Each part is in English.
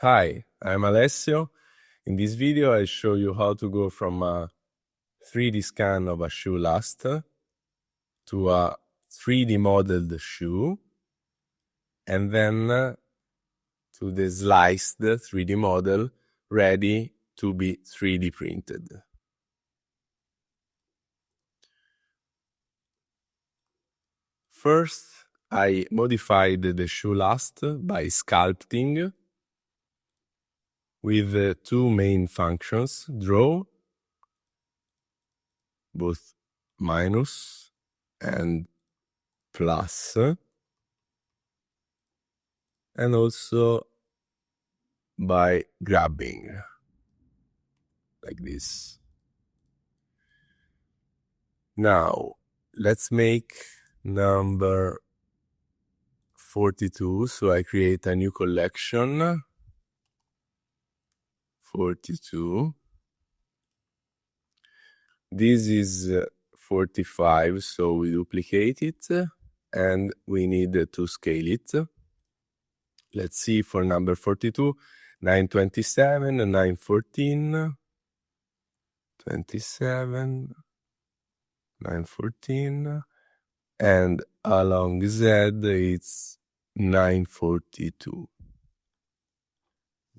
Hi, I'm Alessio. In this video I show you how to go from a 3D scan of a shoe last to a 3D modeled shoe and then to the sliced 3D model ready to be 3D printed. First, I modified the shoe last by sculpting with two main functions, draw, both minus and plus, and also by grabbing, like this. Now, let's make number 42, so I create a new collection, 42. This is 45, so we duplicate it, and we need to scale it. Let's see for number 42, 927, 914, 27, 914, and along Z it's 942.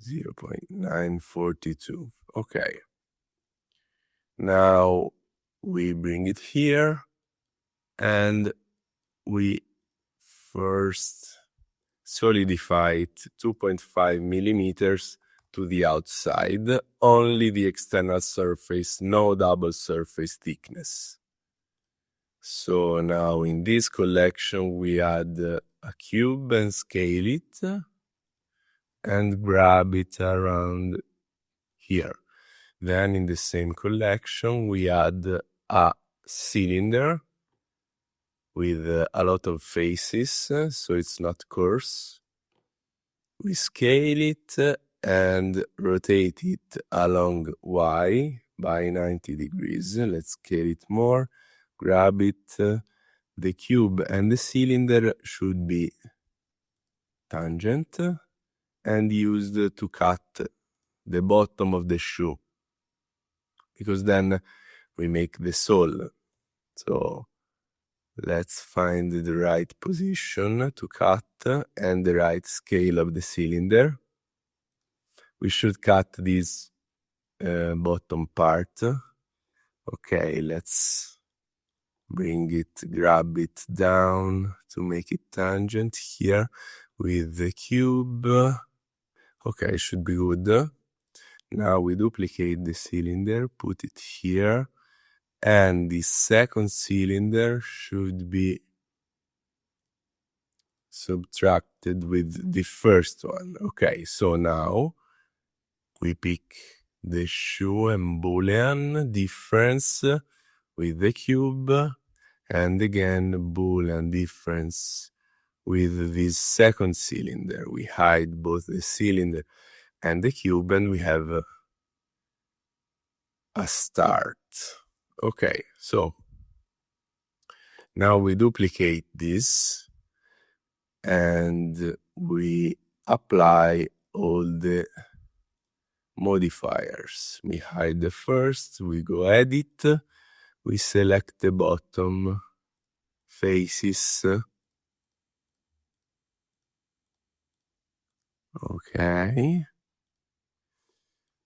0.942. Okay. Now we bring it here and we first solidify it 2.5 millimeters to the outside, only the external surface, no double surface thickness. So now in this collection we add a cube and scale it and grab it around here. Then in the same collection we add a cylinder with a lot of faces, so it's not coarse. We scale it and rotate it along Y by 90 degrees. Let's scale it more, grab it. The cube and the cylinder should be tangent and used to cut the bottom of the shoe, because then we make the sole. So let's find the right position to cut and the right scale of the cylinder. We should cut this bottom part. Okay, let's bring it, grab it down to make it tangent here with the cube. Okay, should be good. Now we duplicate the cylinder, put it here, and the second cylinder should be subtracted with the first one. Okay, so now we pick the shoe and Boolean difference with the cube, and again Boolean difference with this second cylinder. We hide both the cylinder and the cube and we have a start. Okay, so now we duplicate this and we apply all the modifiers. We hide the first, we go edit, we select the bottom faces. Okay.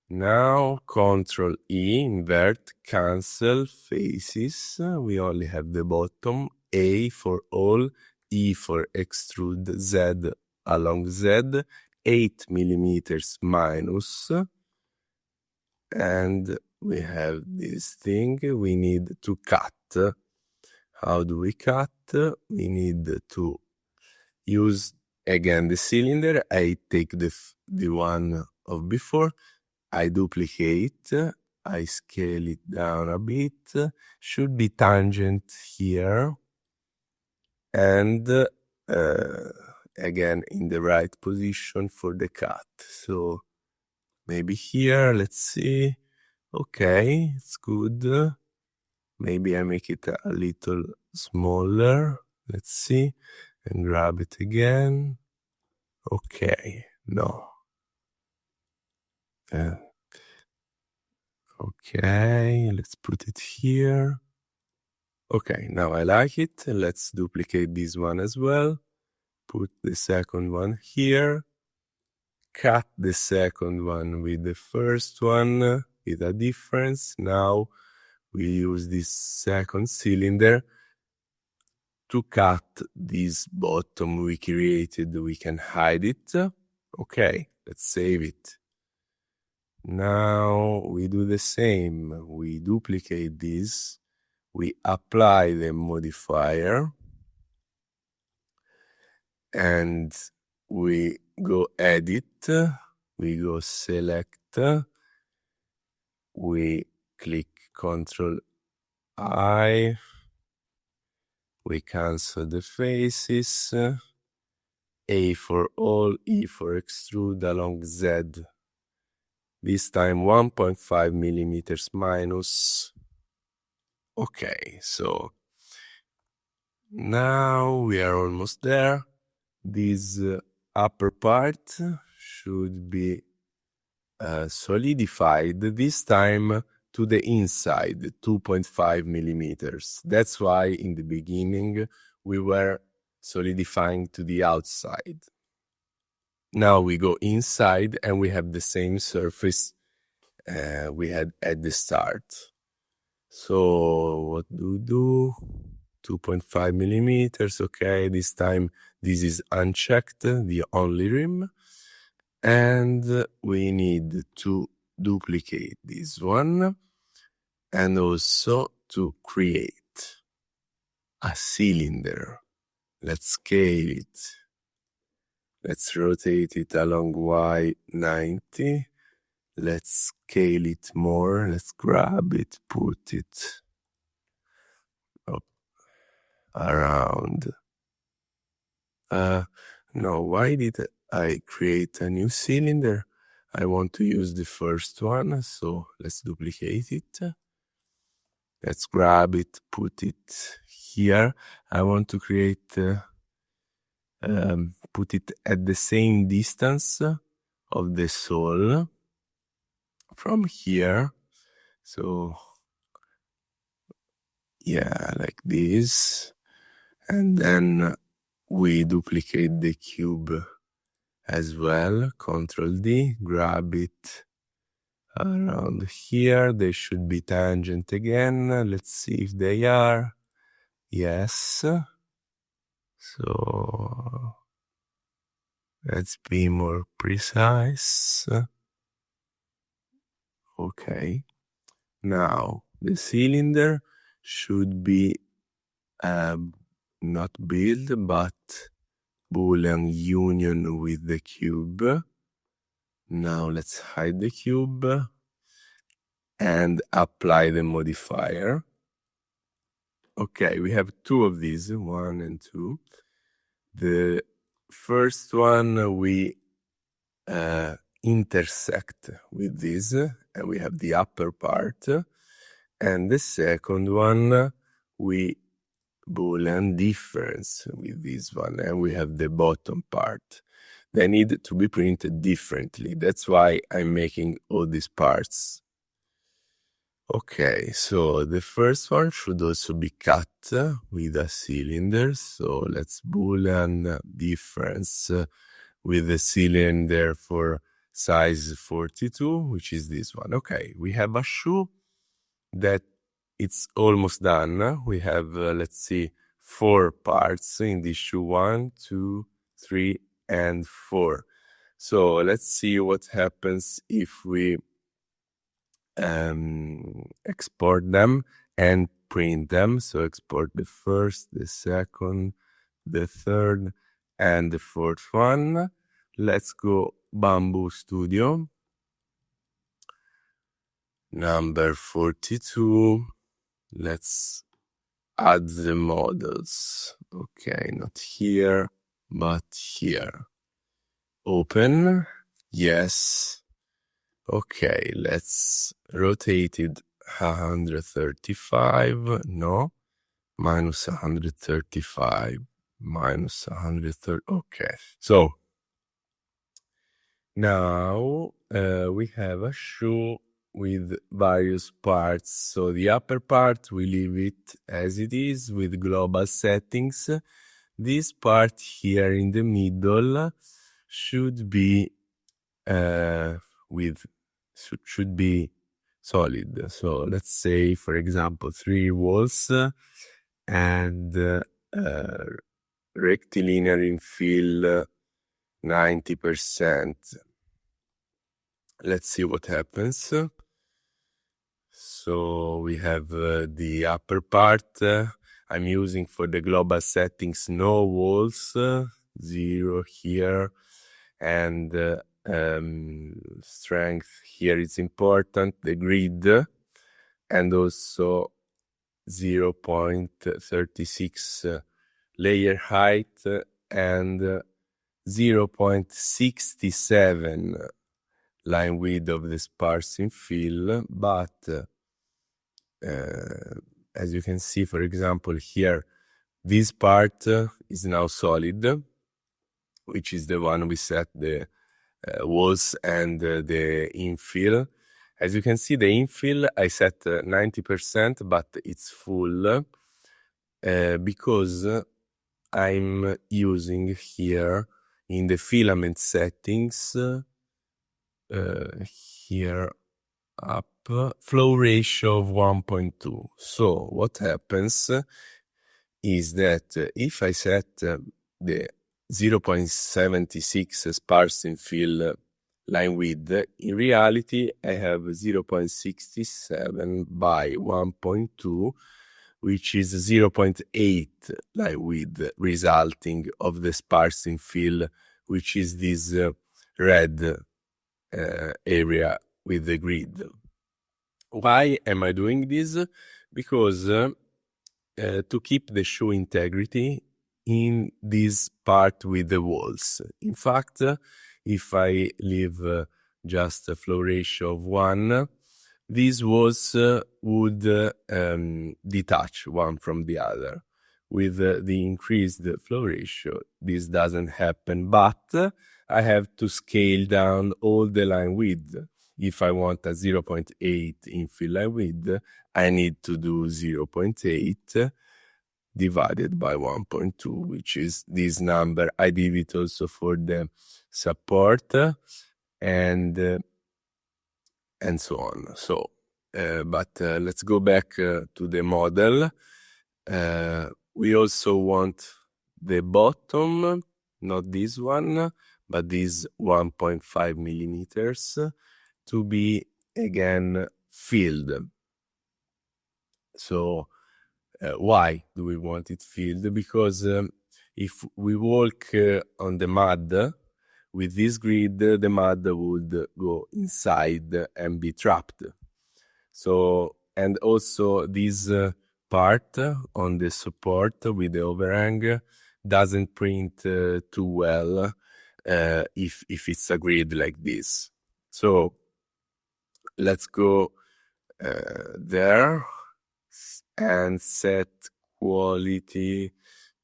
Now Ctrl E, invert, cancel faces. We only have the bottom. A for all, E for extrude, Z along Z, 8 millimeters minus. And we have this thing we need to cut. How do we cut? We need to use again the cylinder. I take the one of before, I duplicate, I scale it down a bit, should be tangent here, and again in the right position for the cut. So maybe here, let's see. Okay, it's good. Maybe I make it a little smaller. Let's see. And grab it again. Okay, no. Okay, let's put it here. Okay, now I like it. Let's duplicate this one as well. Put the second one here. Cut the second one with the first one with a difference. Now we use this second cylinder to cut this bottom we created. We can hide it. Okay, let's save it. Now we do the same. We duplicate this. We apply the modifier. And we go edit. We go select. We click Ctrl I. We cancel the faces. A for all, E for extrude along Z. This time 1.5 millimeters minus. Okay, so now we are almost there. This upper part should be solidified, this time to the inside, 2.5 millimeters. That's why in the beginning we were solidifying to the outside. Now we go inside and we have the same surface we had at the start. So what do we do? 2.5 millimeters, okay, this time this is unchecked, the only rim. And we need to duplicate this one and also to create a cylinder. Let's scale it. Let's rotate it along Y90. Let's scale it more. Let's grab it, put it up around. No, why did I create a new cylinder? I want to use the first one, so let's duplicate it. Let's grab it, put it here. I want to create, put it at the same distance of the sole from here. So, yeah, like this. And then we duplicate the cube as well. Ctrl D, grab it around here. They should be tangent again. Let's see if they are. Yes. So let's be more precise. Okay. Now the cylinder should be not build, but Boolean union with the cube. Now let's hide the cube and apply the modifier. Okay, we have two of these, 1 and 2. The first one we intersect with this, and we have the upper part. And the second one we Boolean difference with this one, and we have the bottom part. They need to be printed differently. That's why I'm making all these parts. Okay, so the first one should also be cut with a cylinder. So let's Boolean difference with the cylinder for size 42, which is this one. Okay, we have a shoe that it's almost done. We have, let's see, 4 parts in this shoe. 1, 2, 3, and 4. So let's see what happens if we export them and print them. So export the first, the second, the third, and the fourth one. Let's go Bamboo Studio. Number 42. Let's add the models. Okay, not here, but here. Open. Yes. Okay, let's rotate it 135. No. Minus 135. Minus 130. Okay. So now we have a shoe with various parts. So the upper part, we leave it as it is with global settings. This part here in the middle should be should be solid. So let's say, for example, 3 walls and rectilinear infill 90%. Let's see what happens. So we have the upper part. I'm using for the global settings no walls, 0 here, and strength here is important, the grid, and also 0.36 layer height and 0.67 line width of the sparse infill, but as you can see, for example, here, this part is now solid, which is the one we set the walls and the infill. As you can see, the infill I set 90%, but it's full because I'm using here in the filament settings here up flow ratio of 1.2. So what happens is that if I set the 0.76 sparse infill line width, in reality I have 0.67 by 1.2, which is 0.8 line width resulting of the sparse infill, which is this red area with the grid. Why am I doing this? Because to keep the shoe integrity in this part with the walls. In fact, if I leave just a flow ratio of 1, these walls would detach one from the other. With the increased flow ratio, this doesn't happen, but I have to scale down all the line width. If I want a 0.8 infill line width, I need to do 0.8 divided by 1.2, which is this number. I did it also for the support and so on. So, but let's go back to the model. We also want the bottom, not this one, but this 1.5 millimeters to be again filled. So why do we want it filled? Because if we walk on the mud with this grid, the mud would go inside and be trapped. So, and also this part on the support with the overhang doesn't print too well if it's a grid like this. So let's go there and set quality,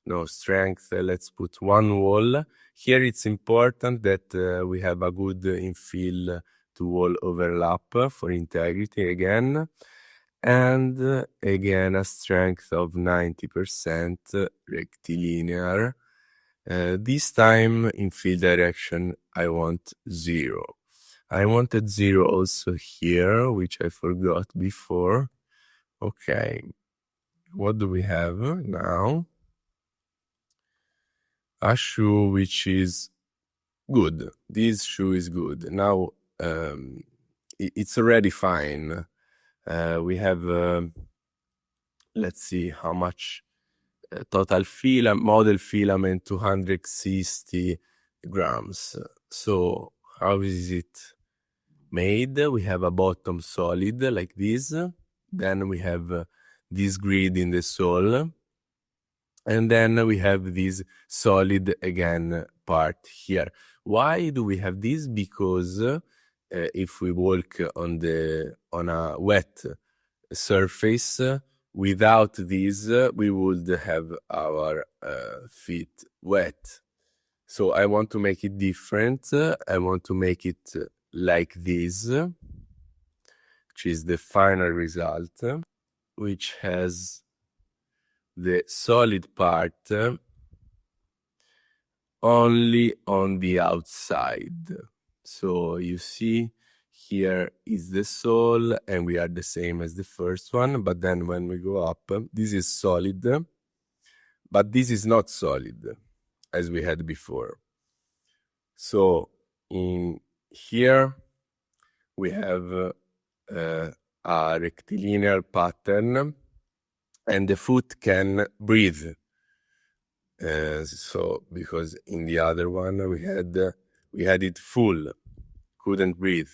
no strength. Let's put 1 wall. Here it's important that we have a good infill to wall overlap for integrity again. And again, a strength of 90% rectilinear. This time in field direction, I want 0. I wanted 0 also here, which I forgot before. Okay, what do we have now? A shoe which is good. This shoe is good. Now, it's already fine. We have, let's see how much total model filament, 260 grams. So how is it made? We have a bottom solid like this. Then we have this grid in the sole. And then we have this solid again part here. Why do we have this? Because if we walk on a wet surface, without this, we would have our feet wet. So I want to make it different. I want to make it like this, which is the final result, which has the solid part only on the outside. So you see here is the sole, and we are the same as the first one, but then when we go up, this is solid, but this is not solid as we had before. So in here we have a rectilinear pattern, and the foot can breathe. So because in the other one we had it full, couldn't breathe.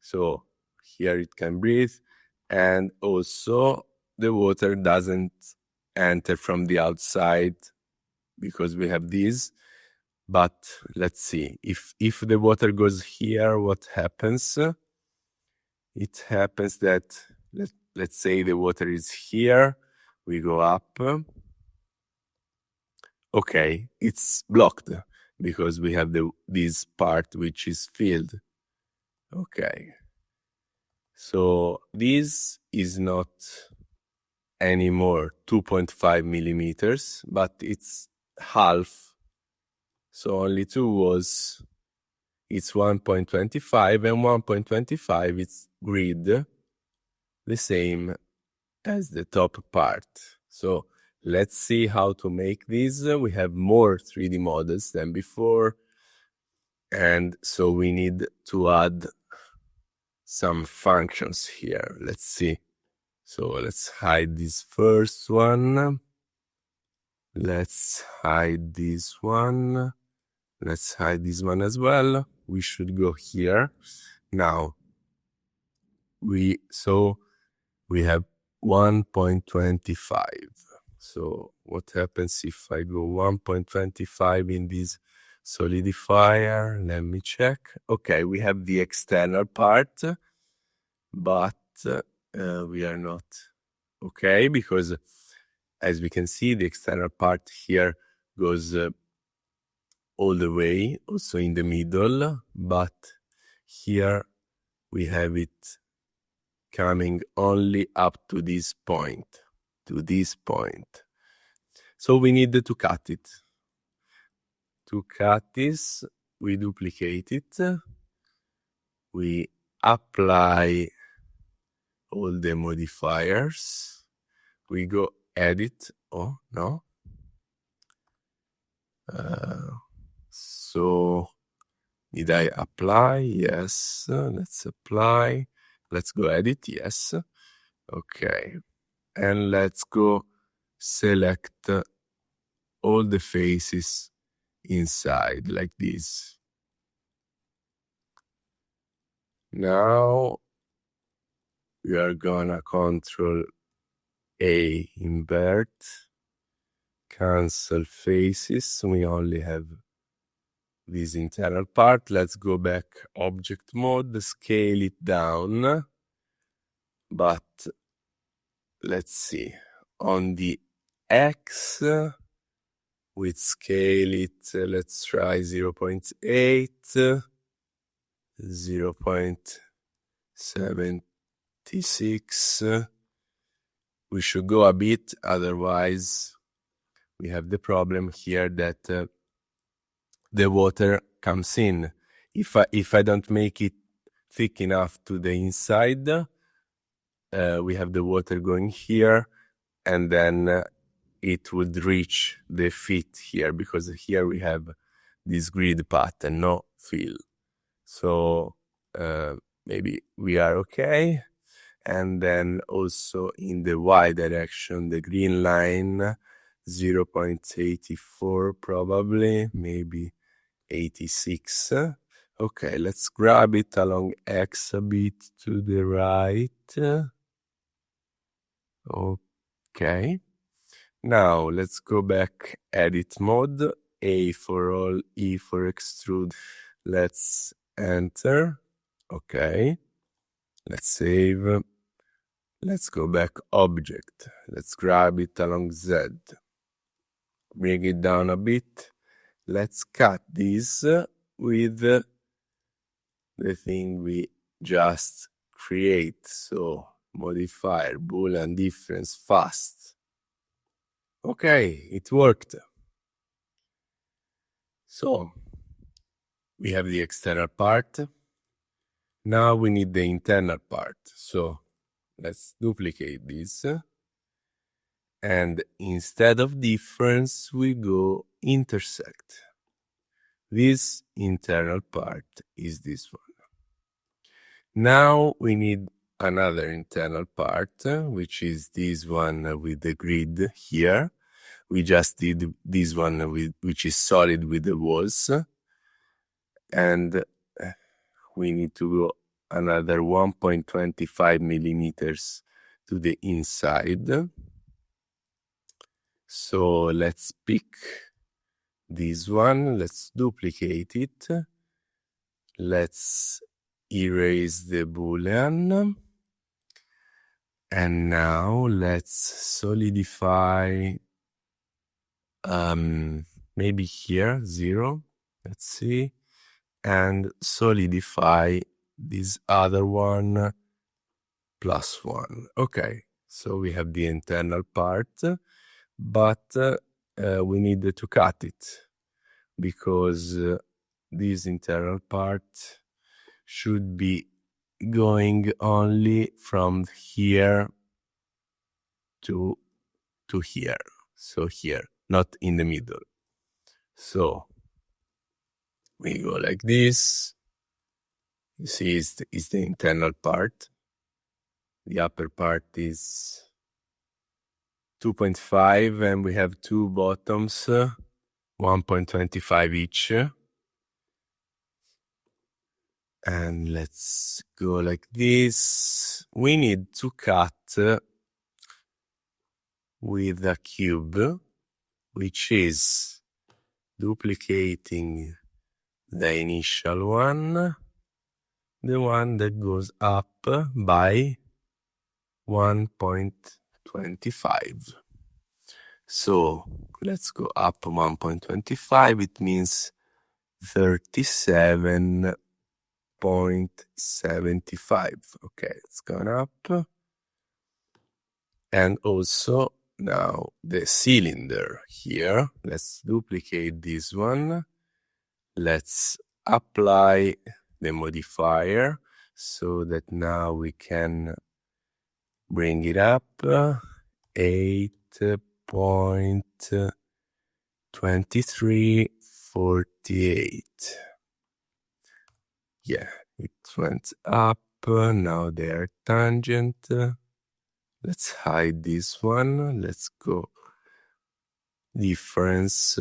So here it can breathe, and also the water doesn't enter from the outside because we have this. But let's see, if the water goes here, what happens? It happens that let's say the water is here, we go up. Okay, it's blocked because we have this part which is filled. Okay, so this is not anymore 2.5 millimeters, but it's half. So only 2 was, it's 1.25, and 1.25 it's grid, the same as the top part. So let's see how to make this. We have more 3D models than before, and so we need to add some functions here. Let's see. So let's hide this first one. Let's hide this one. Let's hide this one as well. We should go here. Now, we have 1.25. So what happens if I go 1.25 in this solidifier? Let me check. Okay, we have the external part, but we are not okay, because as we can see, the external part here goes all the way, also in the middle, but here we have it coming only up to this point, So we need to cut it. To cut this, we duplicate it. We apply all the modifiers. We go edit. Oh, no. So did I apply? Yes. Let's apply. Let's go edit. Yes. Okay. And let's go select all the faces inside like this. Now we are gonna Control A, invert, cancel faces. We only have this internal part. Let's go back object mode, scale it down, but let's see, on the X with scale it, let's try 0.8, 0.76. We should go a bit, otherwise we have the problem here that the water comes in. If I don't make it thick enough to the inside, we have the water going here, and then it would reach the feet here, because here we have this grid pattern, no fill. So maybe we are okay. And then also in the Y direction, the green line, 0.84 probably, maybe 86. Okay, let's grab it along X a bit to the right. Okay. Now let's go back, edit mode, A for all, E for extrude. Let's enter. Okay. Let's save. Let's go back object. Let's grab it along Z. Bring it down a bit. Let's cut this with the the thing we just create. So modifier, Boolean difference, fast. Okay, it worked. So we have the external part. Now we need the internal part. So let's duplicate this. And instead of difference, we go intersect. This internal part is this one. Now we need another internal part, which is this one with the grid here. We just did this one which is solid with the walls. And we need to go another 1.25 millimeters to the inside. So let's pick this one. Let's duplicate it. Let's erase the Boolean. And now let's solidify, maybe here, 0. Let's see. And solidify this other one, +1. Okay, so we have the internal part, but we need to cut it because this internal part should be going only from here to here. So here, not in the middle. So we go like this. You see, it's the internal part. The upper part is 2.5, and we have two bottoms, 1.25 each. And let's go like this. We need to cut with a cube, which is duplicating the initial one, the one that goes up by 1.25. So let's go up 1.25. It means 37.75. Okay, it's gone up. And also now the cylinder here. Let's duplicate this one. Let's apply the modifier so that now we can bring it up 8.2348. Yeah, it went up. Now they are tangent. Let's hide this one. Let's go difference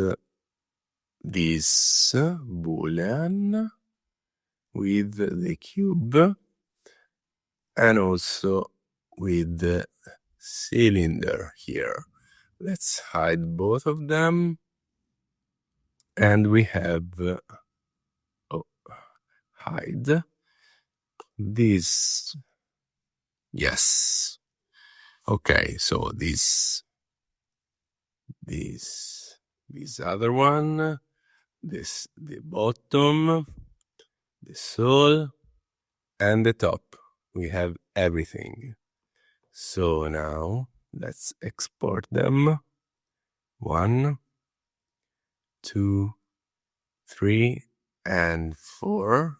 this Boolean with the cube and also with the cylinder here. Let's hide both of them. And we have, hide this. Yes. Okay, so this other one, the bottom, the sole, and the top. We have everything. So now let's export them. 1, 2, 3, and 4,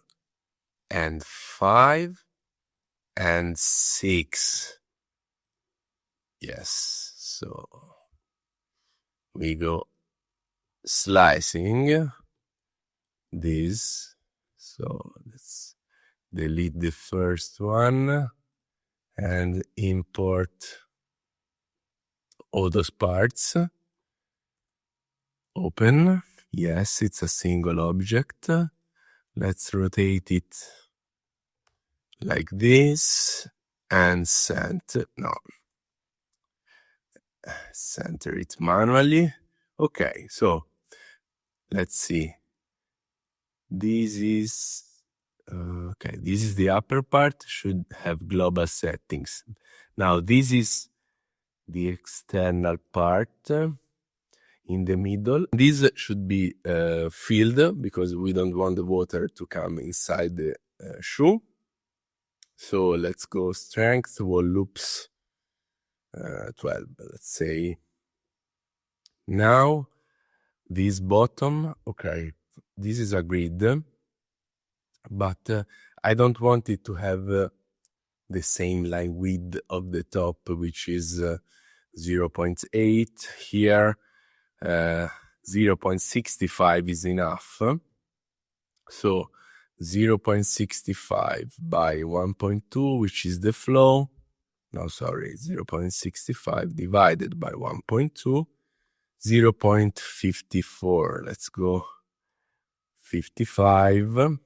and 5, and 6. Yes, so we go slicing this. So let's delete the first one and import all those parts. Open. Yes, it's a single object. Let's rotate it like this and center it manually. Okay, so let's see. This is okay. This is the upper part. Should have global settings. Now this is the external part in the middle. This should be filled because we don't want the water to come inside the shoe. So let's go strength, wall loops 12, let's say. Now this bottom, okay, this is a grid, but I don't want it to have the same line width of the top, which is 0.8 here. 0.65 is enough. So 0.65 by 1.2, which is the flow. No, sorry, 0.65 divided by 1.2, 0.54. Let's go 55.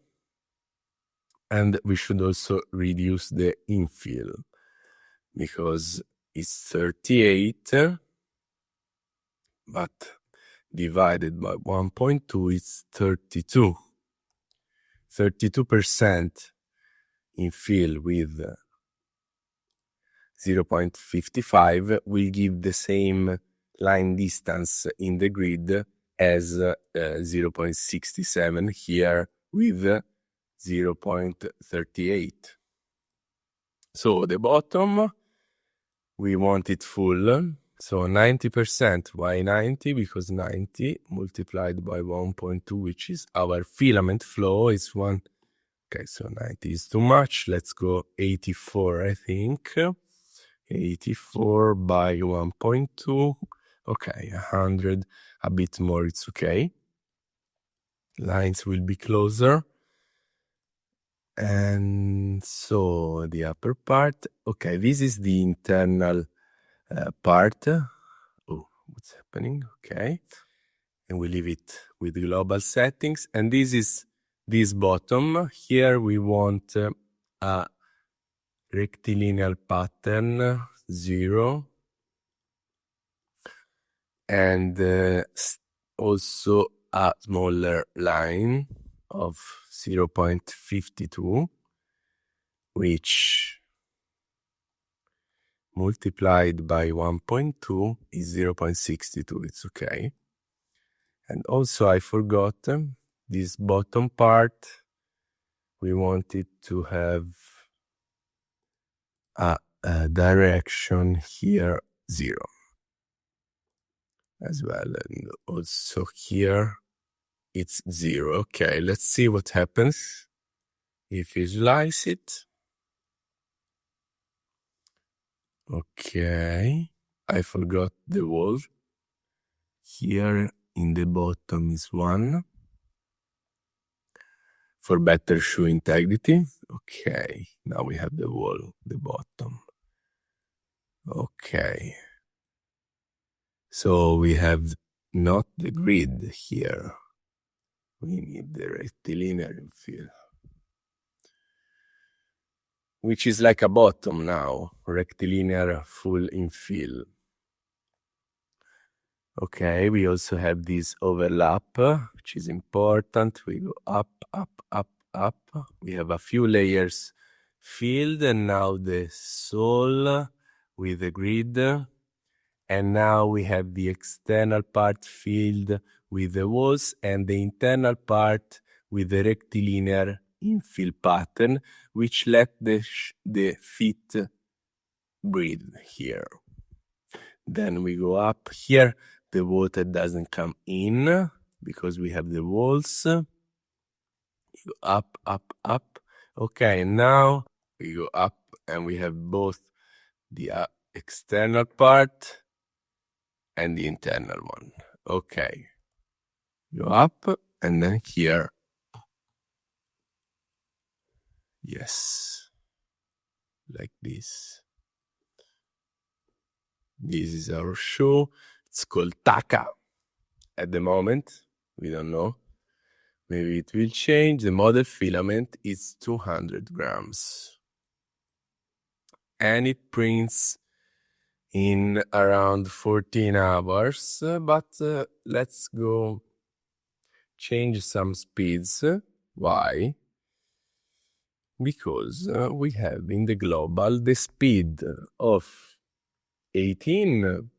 And we should also reduce the infill because it's 38, but divided by 1.2, it's 32. 32% infill with 0.55 will give the same line distance in the grid as 0.67 here with 0.38. So the bottom, we want it full. So 90%. Why 90? Because 90 multiplied by 1.2, which is our filament flow, is 1. Okay, so 90 is too much. Let's go 84, I think. 84 by 1.2. Okay, 100, a bit more, it's okay. Lines will be closer. And so the upper part, okay, this is the internal part. Oh, what's happening? Okay. And we leave it with global settings. And this is this bottom. Here we want a rectilinear pattern 0. And also a smaller line of 0.52, which multiplied by 1.2 is 0.62. It's okay. And also I forgot this bottom part. We want it to have a direction here 0 as well. And also here it's 0. Okay, let's see what happens if visualize it. Okay, I forgot the wall. Here in the bottom is 1 for better shoe integrity. Okay, now we have the wall, the bottom. Okay, so we have not the grid here. We need the rectilinear infill, which is like a bottom now, rectilinear full infill. Okay, we also have this overlap, which is important. We go up, up, up, up. We have a few layers filled, and now the sole with the grid. And now we have the external part filled with the walls and the internal part with the rectilinear infill pattern, which let the feet breathe here. Then we go up here. The water doesn't come in because we have the walls. You go up, up, up. Okay, now we go up and we have both the external part and the internal one. Okay, go up and then here. Yes, like this. This is our shoe. It's called Taka at the moment. We don't know. Maybe it will change. The model filament is 200 grams. And it prints in around 14 hours. But let's go change some speeds. Why? Because we have in the global the speed of 18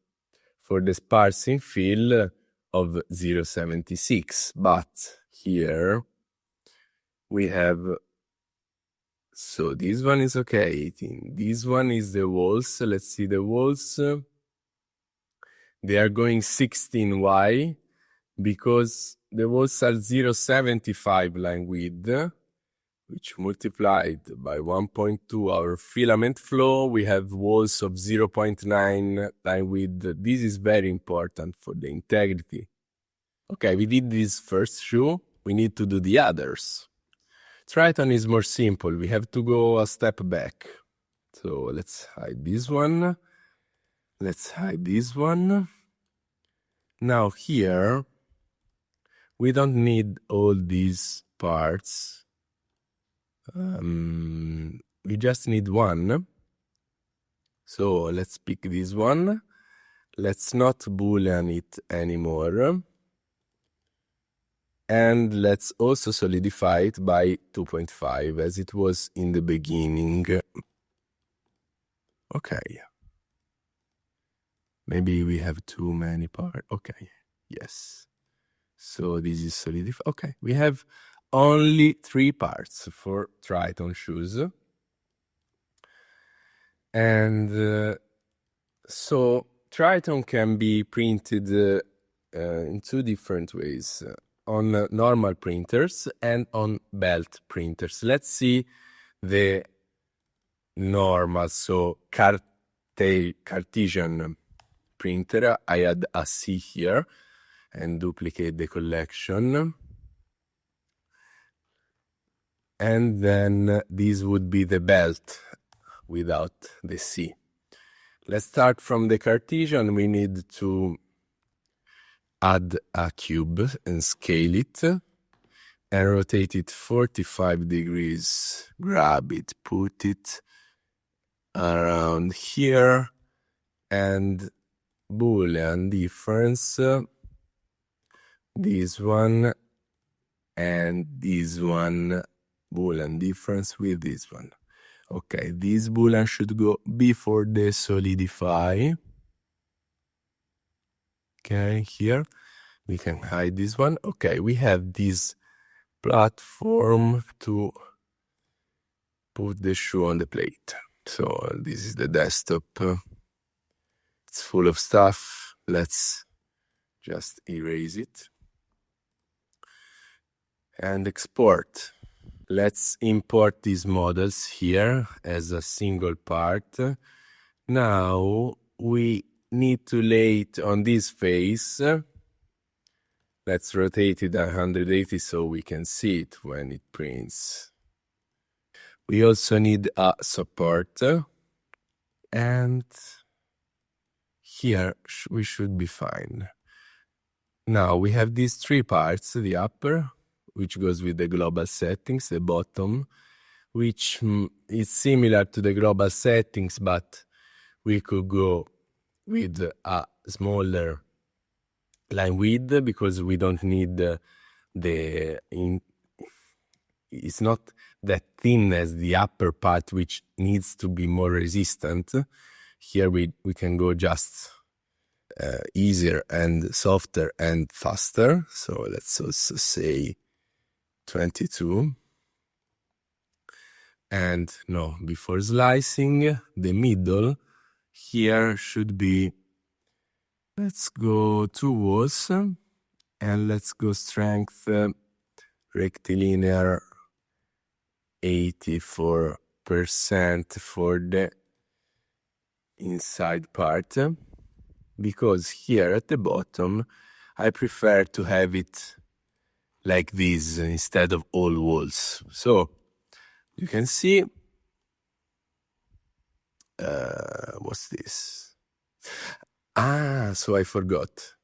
for the sparse infill of 0.76, but here we have So this one is okay, 18. This one is the walls. Let's see the walls. They are going 16. Why? Because the walls are 0.75 line width, which multiplied by 1.2 our filament flow, we have walls of 0.9 line width. This is very important for the integrity. Okay, we did this first shoe. We need to do the others. Tryton is more simple. We have to go a step back. So let's hide this one. Let's hide this one. Now here, we don't need all these parts. We just need one. So let's pick this one. Let's not boolean it anymore. And let's also solidify it by 2.5 as it was in the beginning. Okay. Maybe we have too many parts. Okay. Yes. So this is solidified. Okay. We have only 3 parts for Tryton shoes. And so Tryton can be printed in 2 different ways. On normal printers and on belt printers. Let's see the normal, so Cartesian printer. I add a C here and duplicate the collection. And then this would be the belt without the C. Let's start from the Cartesian. We need to add a cube and scale it and rotate it 45 degrees. Grab it, put it around here, and Boolean difference, this one and this one, Boolean difference with this one. Okay, this Boolean should go before the solidify. Okay, here we can hide this one. Okay, we have this platform to put the shoe on the plate. So this is the desktop. It's full of stuff. Let's just erase it and export. Let's import these models here as a single part. Now we need to lay it on this face. Let's rotate it 180 so we can see it when it prints. We also need a support, and here we should be fine. Now we have these 3 parts, the upper, which goes with the global settings, the bottom, which is similar to the global settings, but we could go with a smaller line width because we don't need it's not that thin as the upper part, which needs to be more resistant. Here we can go just easier and softer and faster. So let's also say 22. And no, before slicing, the middle here should be, let's go 2 walls and let's go strength rectilinear 84% for the inside part, because here at the bottom I prefer to have it like this instead of all walls. So you can see, what's this? So I forgot.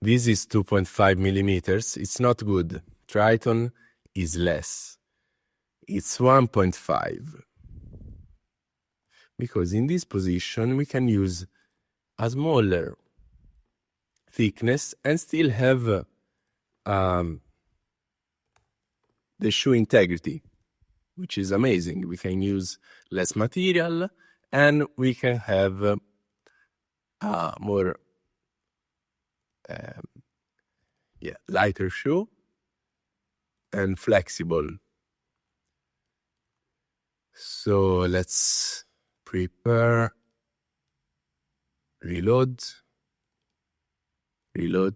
This is 2.5 millimeters. It's not good. Tryton is less. It's 1.5. Because in this position we can use a smaller thickness and still have the shoe integrity, which is amazing. We can use less material and we can have more lighter shoe and flexible. So let's prepare, reload, reload,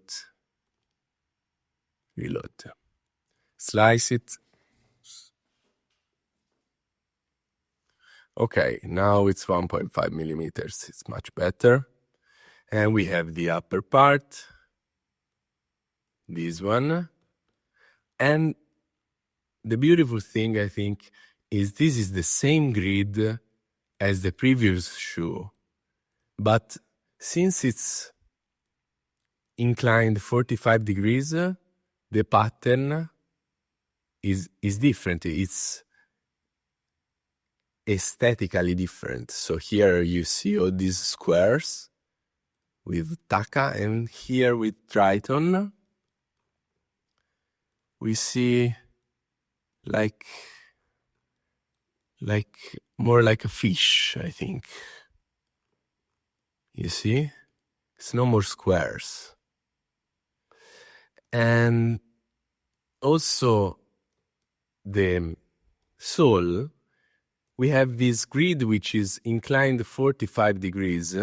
reload. Slice it. Okay, now it's 1.5 millimeters. It's much better. And we have the upper part, this one. And the beautiful thing, I think, is this is the same grid as the previous shoe. But since it's inclined 45 degrees, the pattern is different. It's aesthetically different. So here you see all these squares with Taka, and here with Tryton we see like more like a fish, I think. You see? It's no more squares. And also the sole, we have this grid which is inclined 45 degrees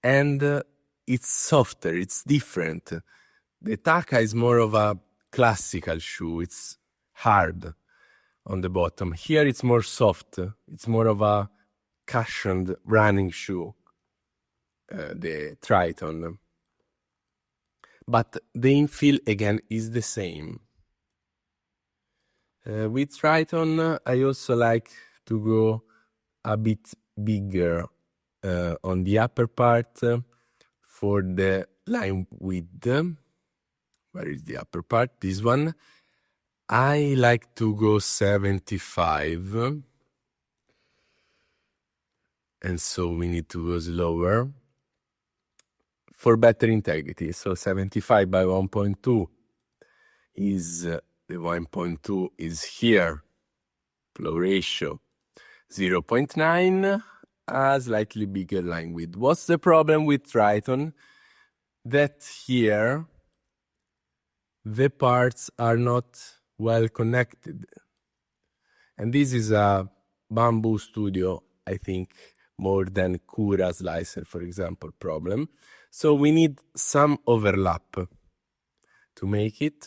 and it's softer, it's different. The Taka is more of a classical shoe, it's hard on the bottom. Here it's more soft, it's more of a cushioned running shoe, the Tryton. But the infill again is the same. With Tryton, I also like to go a bit bigger on the upper part for the line width. Where is the upper part? This one. I like to go 75. And so we need to go slower for better integrity. So 75 by 1.2 is, the 1.2 is here. Flow ratio 0.9, a slightly bigger line width. What's the problem with Tryton? That here the parts are not well connected. And this is a Bamboo Studio, I think, more than Cura Slicer, for example, problem. So we need some overlap. To make it,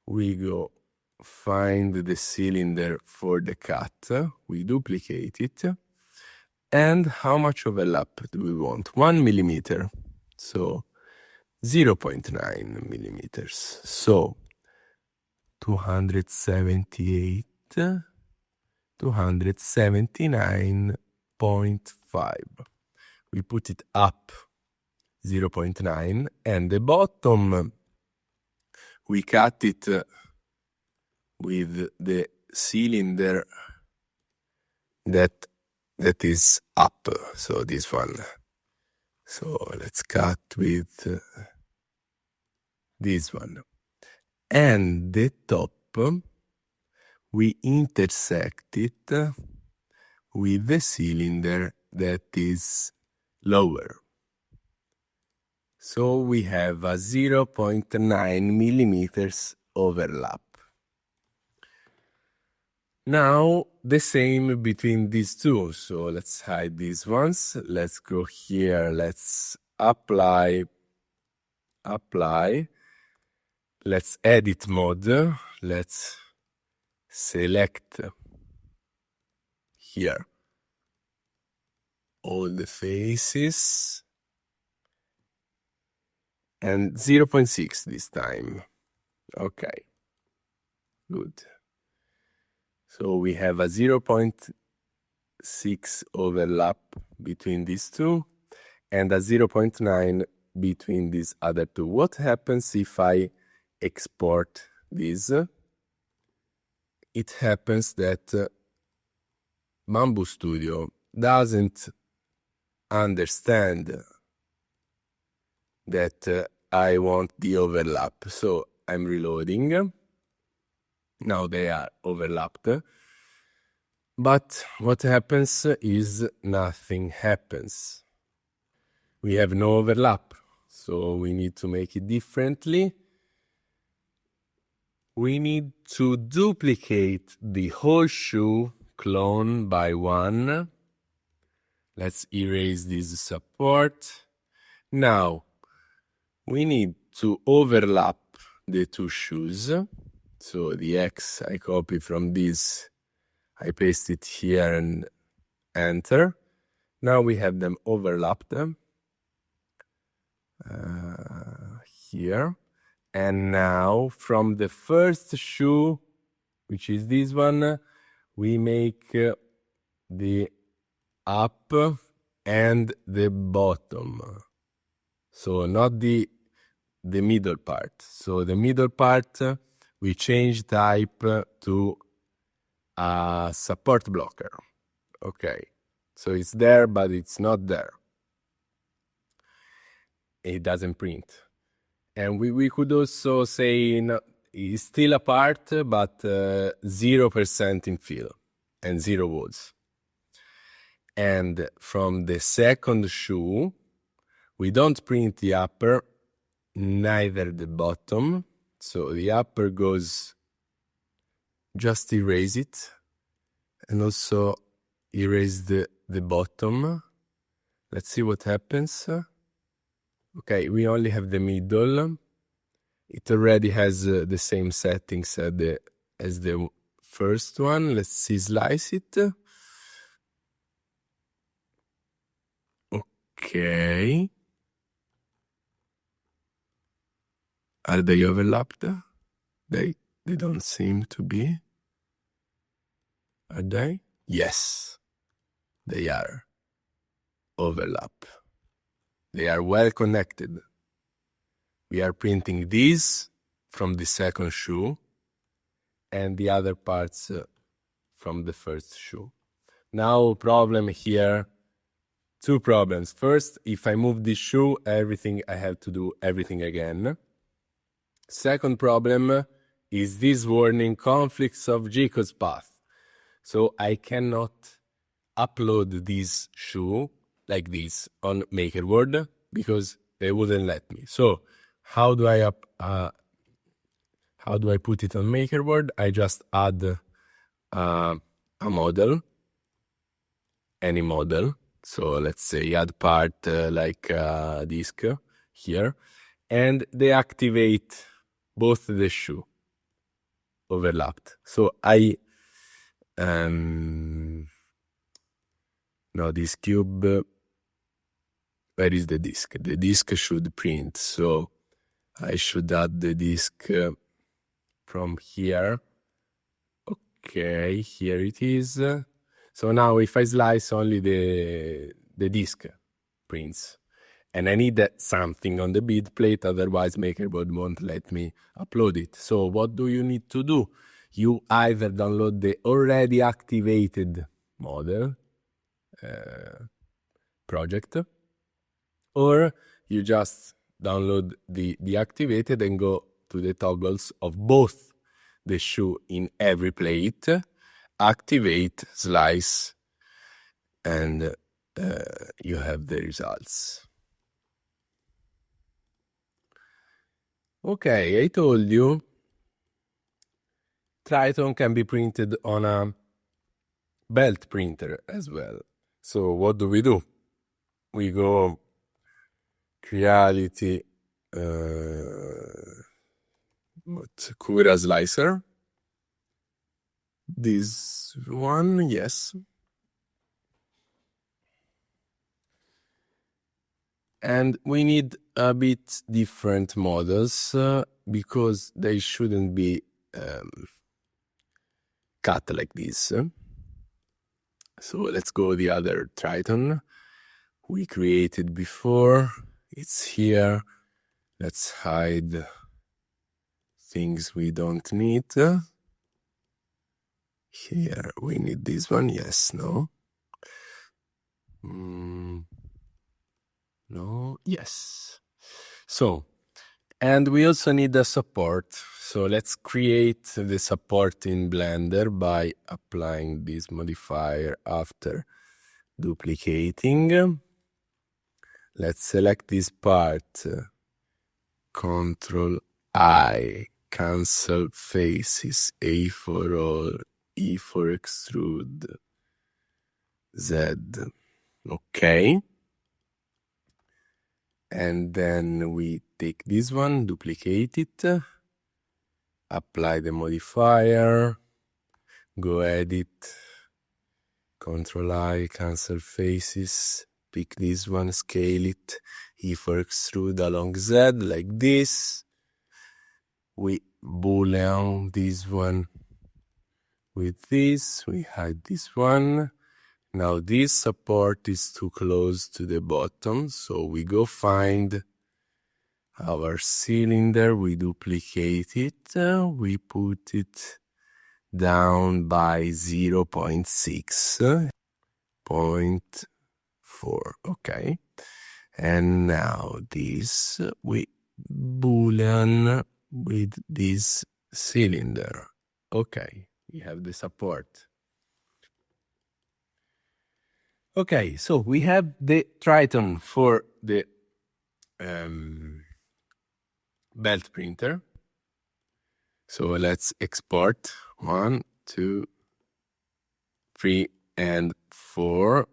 we go find the cylinder for the cut, we duplicate it, and how much overlap do we want? 1 millimeter, so 0.9 millimeters, so 278, 279.5. We put it up 0.9, and the bottom, we cut it with the cylinder that is up, so this one. So let's cut with this one. And the top, we intersect it with the cylinder that is lower. So we have a 0.9 millimeters overlap. Now the same between these two. So let's hide these ones. Let's go here. Let's apply. Let's edit mode. Let's select here all the faces. And 0.6 this time. Okay, good. So we have a 0.6 overlap between these two and a 0.9 between these other two. What happens if I export this? It happens that Bamboo Studio doesn't understand that I want the overlap. So I'm reloading. Now they are overlapped. But what happens is nothing happens. We have no overlap. So we need to make it differently. We need to duplicate the whole shoe clone by 1. Let's erase this support. Now, we need to overlap the two shoes. So the X I copy from this, I paste it here and enter. Now we have them overlapped here. And now from the first shoe, which is this one, we make the up and the bottom. So not the middle part. So the middle part, we change type to a support blocker. Okay. So it's there, but it's not there. It doesn't print. And we could also say it's still apart, but 0% in fill and 0 volts. And from the second shoe, we don't print the upper, neither the bottom. So the upper goes, just erase it, and also erase the bottom. Let's see what happens. Okay, we only have the middle. It already has the same settings as the first one. Let's see, slice it. Okay. Are they overlapped? They don't seem to be. Are they? Yes, they are overlap. They are well connected. We are printing these from the second shoe and the other parts from the first shoe. Now, problem here, 2 problems. First, if I move this shoe, I have to do everything again. Second problem is this warning, conflicts of G-code path. So I cannot upload this shoe like this on MakerBoard because they wouldn't let me. So how do I put it on MakerBoard? I just add a model, any model. So let's say add part like disk here, and they activate both the shoe overlapped. So no, this cube, where is the disk? The disk should print. So I should add the disk from here. Okay, here it is. So now if I slice, only the disk prints. And I need something on the bid plate, otherwise MakerBoard won't let me upload it. So what do you need to do? You either download the already activated model project, or you just download the activated and go to the toggles of both the shoe in every plate, activate, slice, and you have the results. Okay, I told you Tryton can be printed on a belt printer as well. So what do? We go Creality, Cura Slicer. This one, yes. And we need a bit different models because they shouldn't be cut like this. So let's go the other Tryton we created before. It's here. Let's hide things we don't need. Here we need this one. Yes, no. No, yes. So, and we also need a support. So let's create the support in Blender by applying this modifier after duplicating. Let's select this part, Control I, cancel faces, A for all, E for extrude, Z. Okay. And then we take this one, duplicate it, apply the modifier, go edit, Control I, cancel faces, pick this one, scale it, E for extrude along Z, like this. We boolean this one with this, we hide this one. Now this support is too close to the bottom, so we go find our cylinder, we duplicate it, we put it down by 0.6, 0.4, okay. And now this we boolean with this cylinder. Okay, we have the support. Okay, so we have the Tryton for the belt printer. So let's export 1, 2, 3, and 4.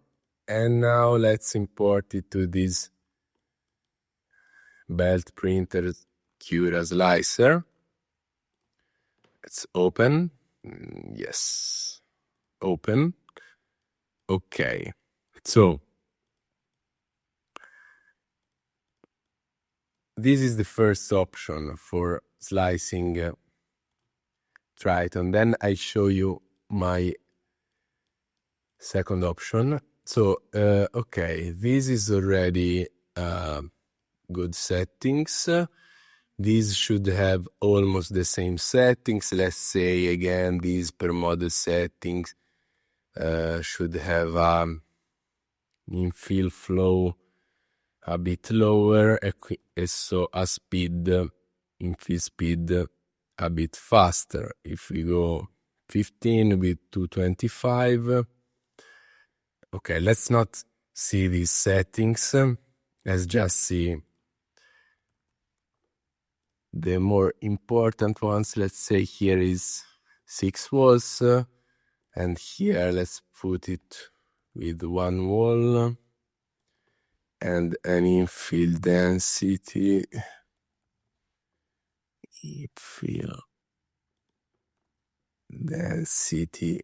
And now let's import it to this belt printer Cura Slicer. Let's open. Yes. Open. Okay. So this is the first option for slicing Tryton. Then I show you my second option. So, okay, this is already good settings. These should have almost the same settings. Let's say again, these per model settings should have infill flow a bit lower, and so a speed, infill speed a bit faster. If we go 15 with 225, okay, let's not see these settings. Let's just see the more important ones. Let's say here is 6 volts, and here let's put it with 1 volt and an infill density. Infill density,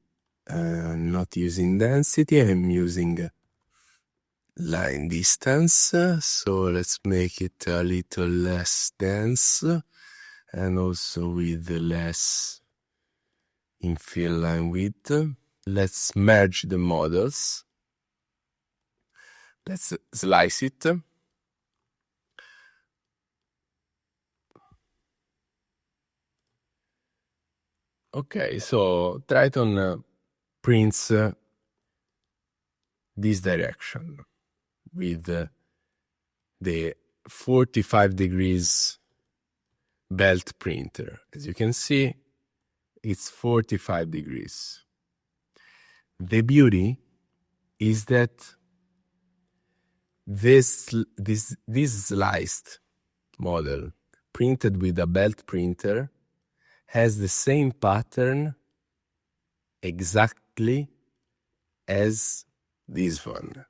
not using density, I'm using line distance, so let's make it a little less dense and also with less infill line width. Let's merge the models. Let's slice it. Okay, so Tryton prints this direction with the 45 degrees belt printer. As you can see, it's 45 degrees. The beauty is that this sliced model printed with a belt printer has the same pattern exactly as this one.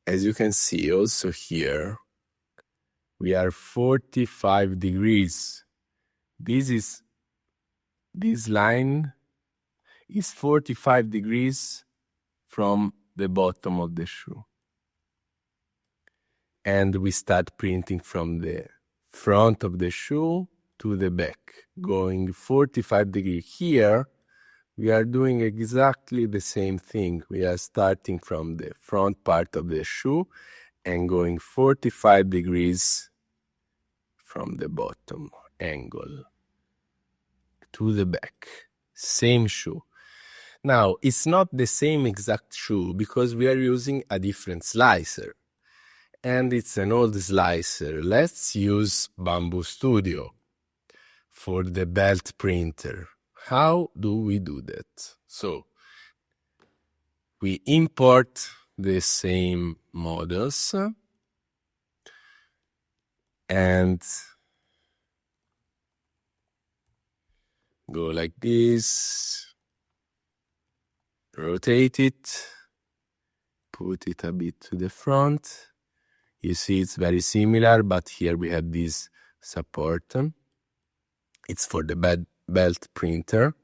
As you can see also here, we are 45 degrees. This line is 45 degrees from the bottom of the shoe. And we start printing from the front of the shoe to the back, going 45 degrees. Here, we are doing exactly the same thing. We are starting from the front part of the shoe and going 45 degrees from the bottom angle to the back. Same shoe. Now, it's not the same exact shoe because we are using a different slicer. And it's an old slicer. Let's use Bamboo Studio for the belt printer. How do we do that? So, we import the same models and go like this, rotate it, put it a bit to the front. You see it's very similar, but here we have this support. It's for the belt printer.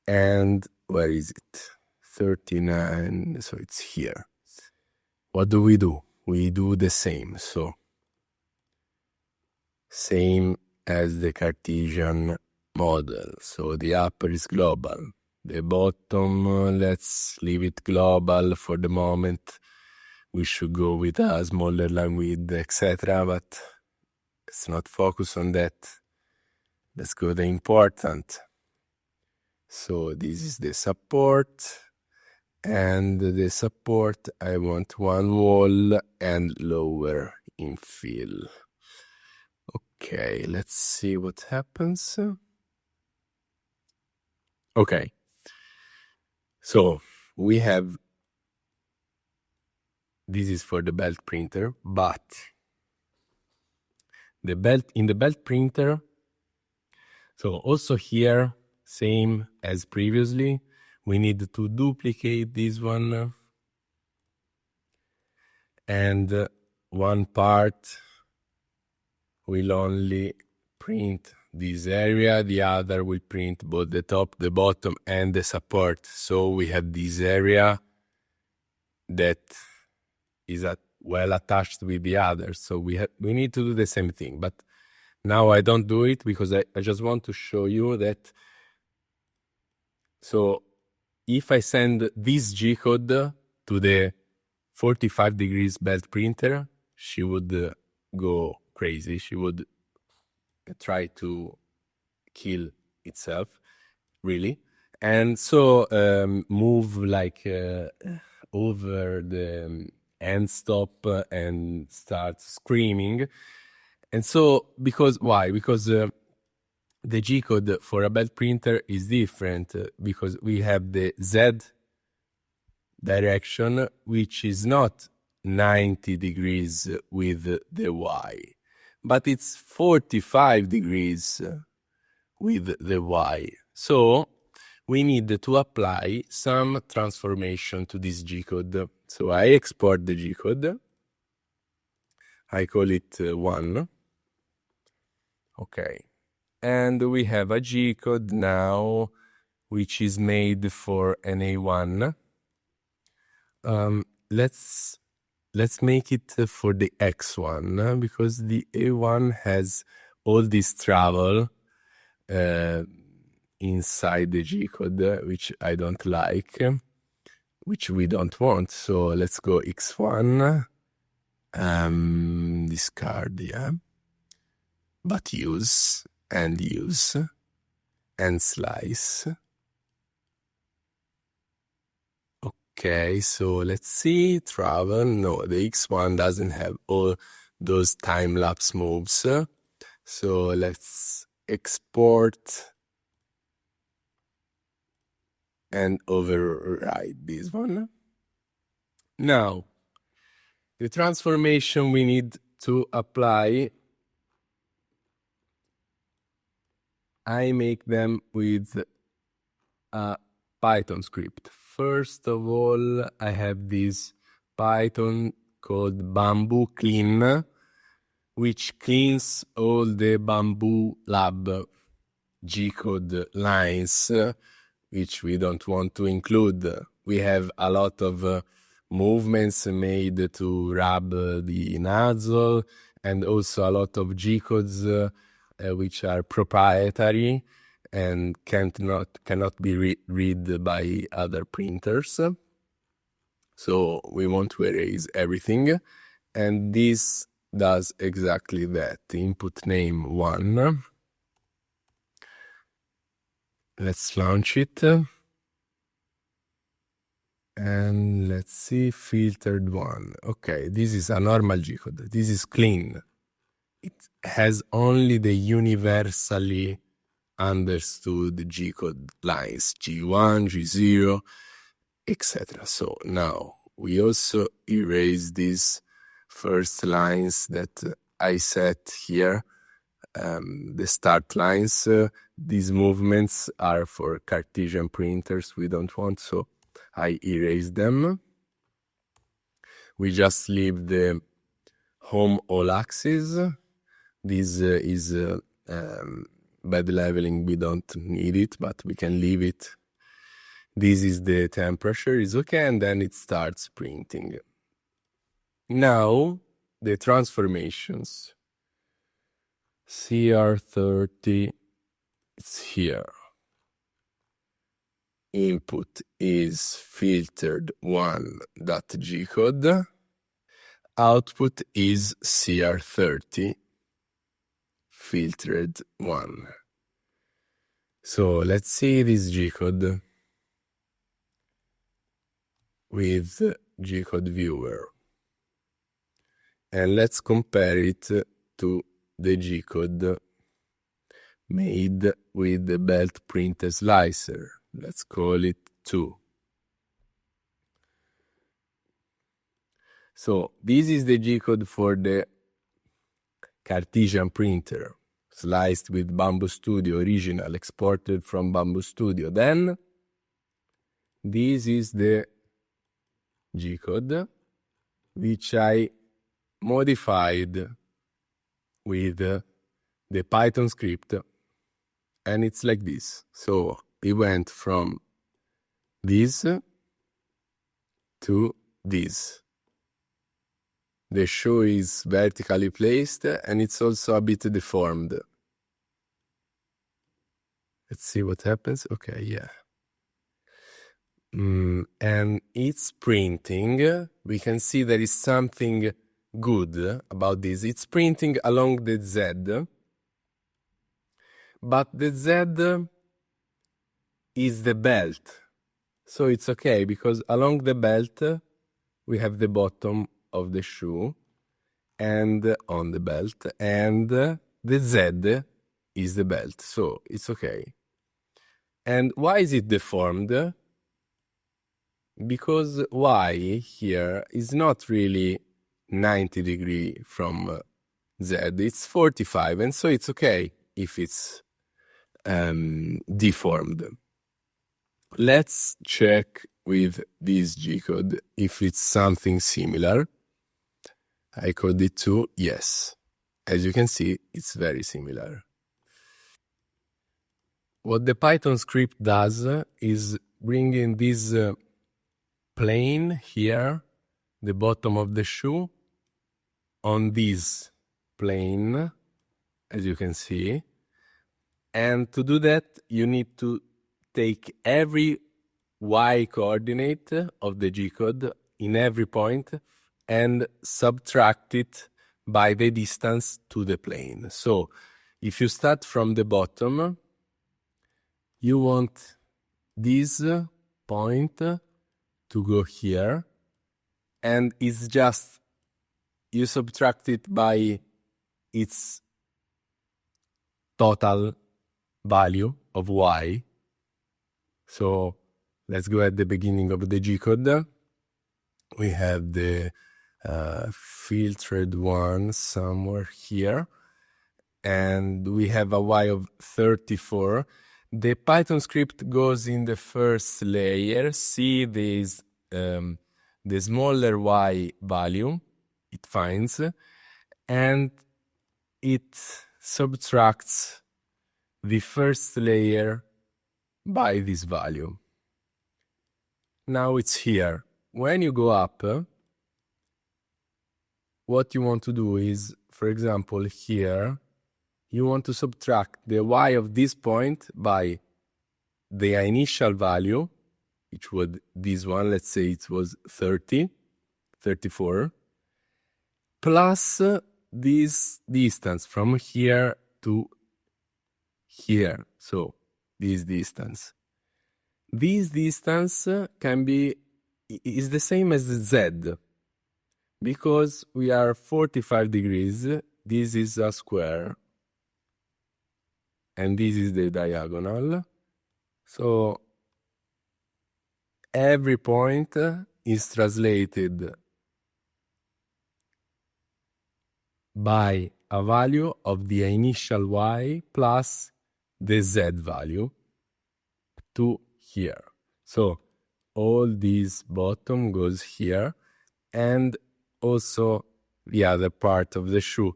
And where is it? 39, so it's here. What do? We do the same, so same as the Cartesian model. So the upper is global. The bottom, let's leave it global for the moment. We should go with a smaller line width, etc. But let's not focus on that. Let's go to the important. So this is the support. And the support, I want one wall and lower infill. Okay, let's see what happens. Okay, so we have, this is for the belt printer, but in the belt printer, so also here, same as previously, we need to duplicate this one, and one part will only print this area, the other will print both the top, the bottom, and the support. So we have this area that is well attached with the other. So we need to do the same thing. But now I don't do it because I just want to show you that. So if I send this G-code to the 45 degrees belt printer, she would go crazy. She would try to kill itself, really. And so move like over the end stop and start screaming. And so, why? Because the G-code for a belt printer is different because we have the Z direction, which is not 90 degrees with the Y, but it's 45 degrees with the Y. So we need to apply some transformation to this G-code. So I export the G-code. I call it 1. Okay. And we have a G-code now, which is made for an A1. Let's make it for the X1, because the A1 has all this travel inside the G-code, which I don't like, which we don't want. So let's go X1, discard, yeah, but use and slice. Okay, so let's see, travel. No, the X1 doesn't have all those time-lapse moves. So let's export and override this one. Now, the transformation we need to apply, I make them with a Python script. First of all, I have this Python called Bamboo Clean, which cleans all the Bamboo Lab G-code lines, which we don't want to include. We have a lot of movements made to rub the nozzle, and also a lot of G-codes which are proprietary and cannot be read by other printers. So we want to erase everything, and this does exactly that. Input name 1. Let's launch it. And let's see, filtered 1. Okay, this is a normal G-code. This is clean. It has only the universally understood G-code lines, G1, G0, etc. So now we also erase these first lines that I set here the start lines. These movements are for Cartesian printers we don't want, so I erase them. We just leave the home all axis. This is bad leveling, we don't need it, but we can leave it. This is the temperature, is okay, and then it starts printing. Now, the transformations. CR30, it's here. Input is filtered 1.g-code. Output is CR30 filtered 1. So let's see this G-code with G-code viewer. And let's compare it to the G-code made with the belt printer slicer. Let's call it 2. So this is the G-code for the Cartesian printer, sliced with Bamboo Studio original, exported from Bamboo Studio. Then this is the G-code, which I modified with the Python script, and it's like this. So we went from this to this. The shoe is vertically placed, and it's also a bit deformed. Let's see what happens. Okay, yeah. And it's printing. We can see there is something good about this. It's printing along the Z, but the Z is the belt. So it's okay, because along the belt we have the bottom of the shoe and on the belt, and the Z is the belt, so it's okay. And why is it deformed? Because Y here is not really 90 degrees from Z, it's 45, and so it's okay if it's deformed. Let's check with this G-code if it's something similar. I code it to yes. As you can see, it's very similar. What the Python script does is bring in this plane here, the bottom of the shoe, on this plane, as you can see. And to do that, you need to take every Y coordinate of the G-code in every point and subtract it by the distance to the plane. So if you start from the bottom, you want this point to go here, and it's just, you subtract it by its total value of Y. So let's go at the beginning of the G-code. We have the filtered one somewhere here, and we have a Y of 34. The Python script goes in the first layer. See this, the smaller Y value it finds, and it subtracts the first layer by this value. Now it's here. When you go up, what you want to do is, for example, here, you want to subtract the Y of this point by the initial value, which was this one, let's say it was 30, 34, plus this distance from here to here, so this distance. This distance is the same as the Z, because we are 45 degrees, this is a square, and this is the diagonal. So every point is translated by a value of the initial y plus the z value to here. So all this bottom goes here, and also the other part of the shoe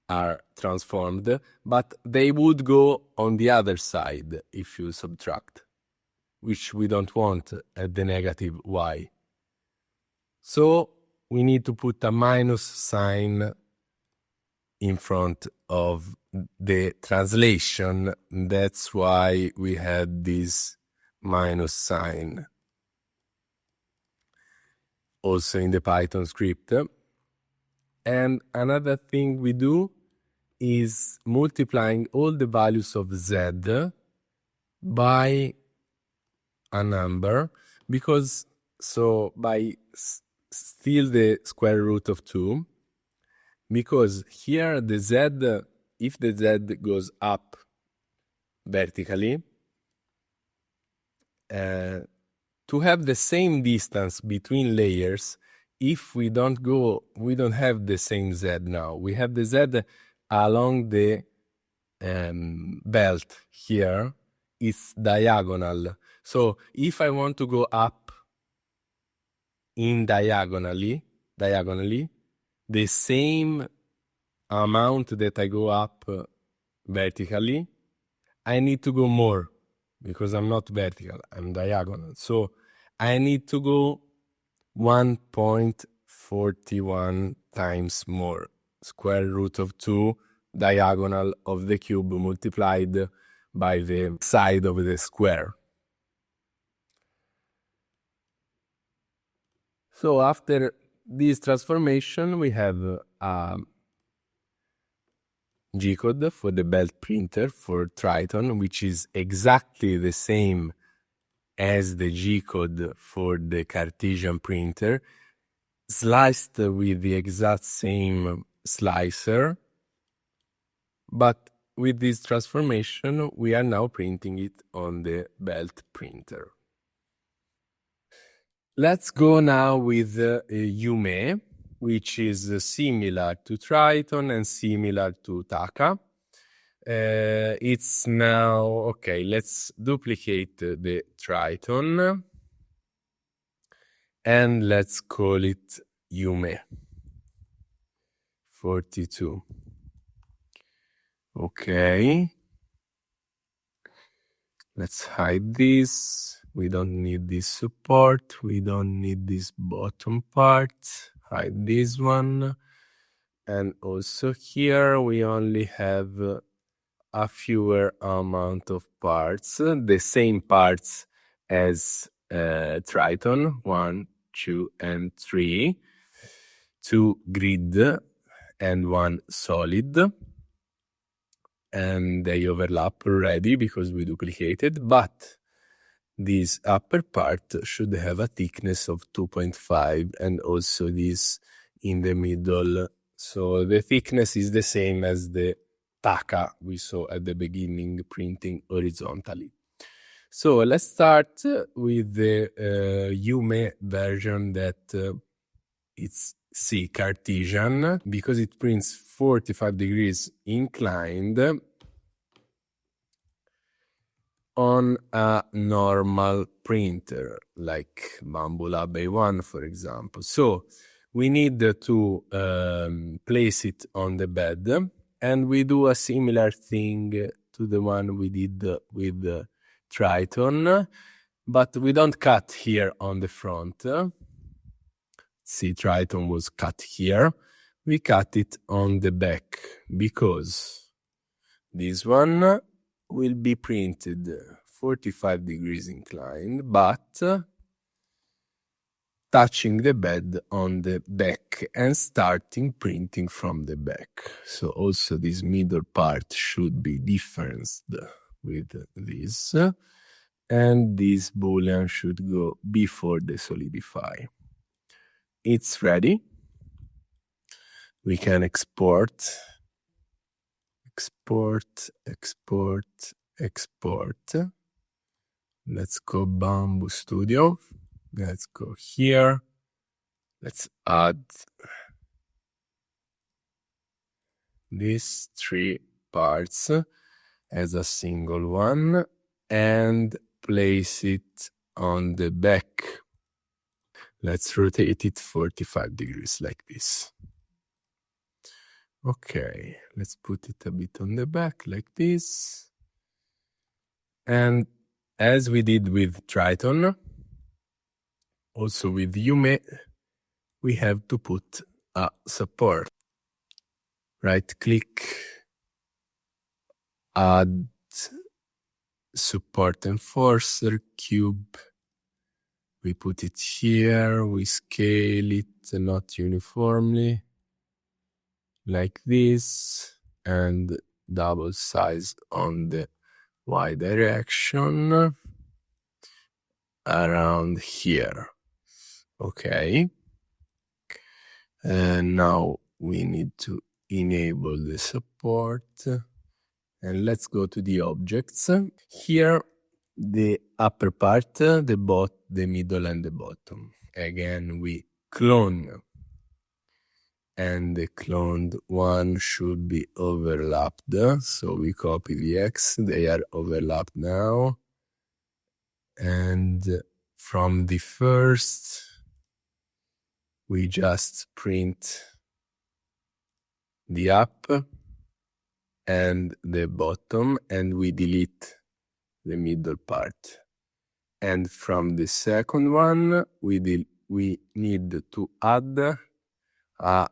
are transformed, but they would go on the other side if you subtract, which we don't want at the negative y. So we need to put a minus sign in front of the translation. That's why we had this minus sign also in the Python script. And another thing we do is multiplying all the values of z by a number, because so by still the square root of 2, because here the z, if the z goes up vertically, to have the same distance between layers, if we don't have the same z now. We have the z along the belt here. It's diagonal. So if I want to go up in diagonally, the same amount that I go up vertically, I need to go more, because I'm not vertical, I'm diagonal. So I need to go 1.41 times more. Square root of 2 diagonal of the cube multiplied by the side of the square. So after this transformation, we have a G-code for the belt printer for Tryton, which is exactly the same as the G-code for the Cartesian printer, sliced with the exact same slicer, but with this transformation, we are now printing it on the belt printer. Let's go now with Yume, which is similar to Tryton and similar to Taka. It's now, okay, let's duplicate the Tryton and let's call it Yume 42. Okay. Let's hide this. We don't need this support. We don't need this bottom part. Hide this one. And also here we only have a fewer amount of parts, the same parts as Tryton, 1, 2, and 3, 2 grid and 1 solid, and they overlap already because we duplicated, but this upper part should have a thickness of 2.5 and also this in the middle. So the thickness is the same as the Taka we saw at the beginning, printing horizontally. So let's start with the Yume version that it's Cartesian, because it prints 45 degrees inclined on a normal printer like Bamboo Lab A1, for example. So we need to place it on the bed, and we do a similar thing to the one we did with Tryton, but we don't cut here on the front. See, Tryton was cut here. We cut it on the back because this one will be printed 45 degrees inclined, but touching the bed on the back and starting printing from the back. So also this middle part should be differenced with this, and this boolean should go before the solidify. It's ready. We can export. Let's go Bamboo Studio. Let's go here. Let's add these 3 parts as a single one and place it on the back. Let's rotate it 45 degrees like this. Okay, let's put it a bit on the back like this. And as we did with Tryton, also with Yume, we have to put a support. Right click, add support enforcer cube. We put it here, we scale it not uniformly, like this, and double size on the Y direction around here. Okay. And now we need to enable the support. And let's go to the objects. Here, the upper part, the middle, and the bottom. Again, we clone. And the cloned one should be overlapped. So we copy the X, they are overlapped now. And from the first, we just print the up and the bottom, and we delete the middle part. And from the second one, we need to add a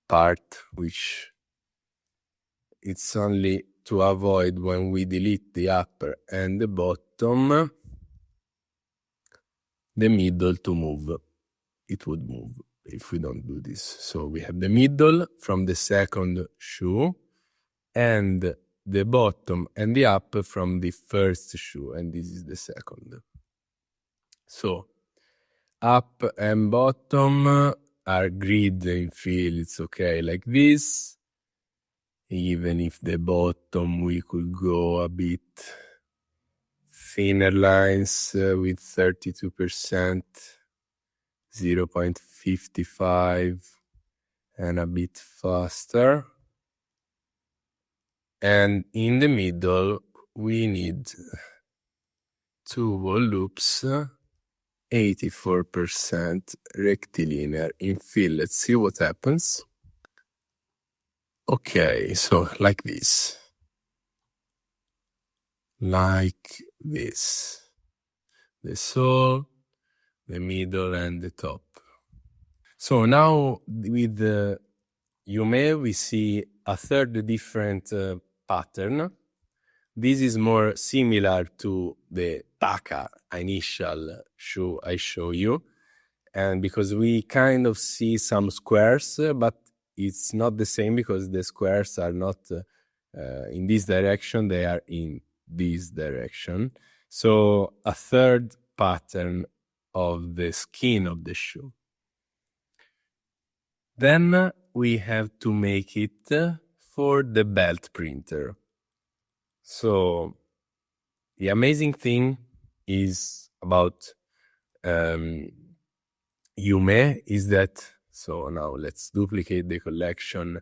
part which it's only to avoid when we delete the upper and the bottom, the middle to move. It would move if we don't do this. So we have the middle from the second shoe and the bottom and the up from the first shoe, and this is the second. So up and bottom are grid in fill, it's okay like this. Even if the bottom we could go a bit thinner lines with 32%, 0.55 and a bit faster. And in the middle we need 2 wall loops, 84% rectilinear in fill. Let's see what happens. Okay, so like this. Like this. The sole, the middle, and the top. So now with the Yume, we see a third different pattern. This is more similar to the Taka initial shoe I show you. And because we kind of see some squares, but it's not the same because the squares are not in this direction, they are in this direction. So a third pattern of the skin of the shoe. Then we have to make it for the belt printer. So the amazing thing is about Yume is that, so now let's duplicate the collection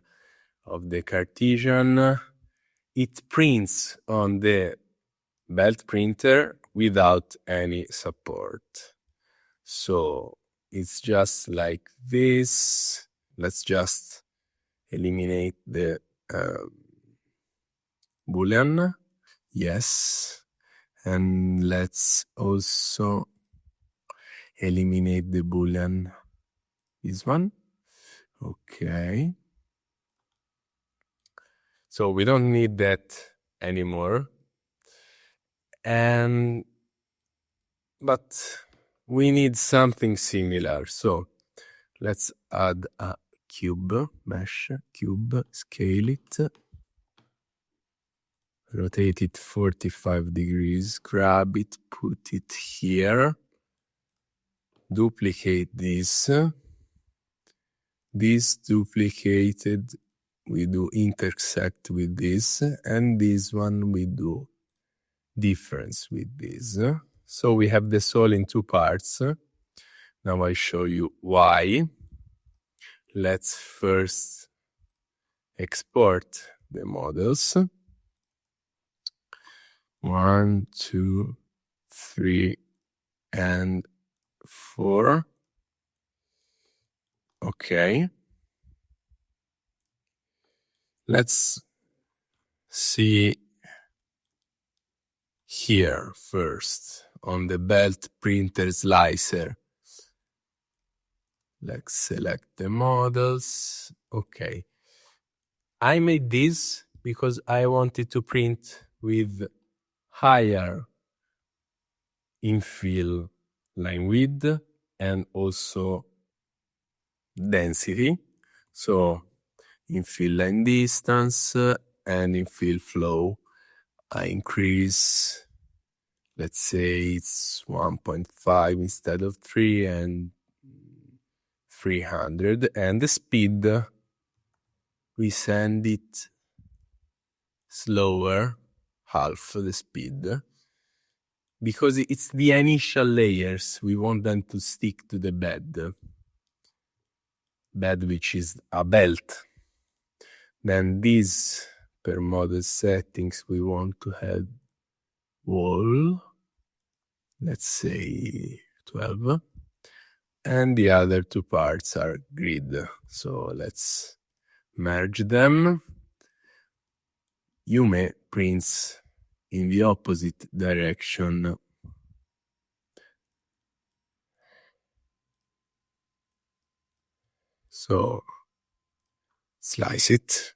of the Cartesian. It prints on the belt printer without any support. So it's just like this. Let's just eliminate the Boolean. Yes. And let's also eliminate the Boolean. This one. Okay. So we don't need that anymore. But we need something similar. So let's add a cube, mesh, cube, scale it, rotate it 45 degrees, grab it, put it here, duplicate this. This duplicated, we do intersect with this, and this one we do difference with this. So we have the sole in 2 parts. Now I show you why. Let's first export the models. 1, 2, 3, and 4. Okay. Let's see here first on the belt printer slicer. Let's select the models. Okay. I made this because I wanted to print with higher infill line width and also density. So infill line distance and infill flow. I increase, let's say it's 1.5 instead of 3 and 300. And the speed, we send it slower, half the speed, because it's the initial layers. We want them to stick to the bed which is a belt. Then these per model settings, we want to have wall, let's say 12, and the other two parts are grid. So let's merge them. Yume prints in the opposite direction. So slice it.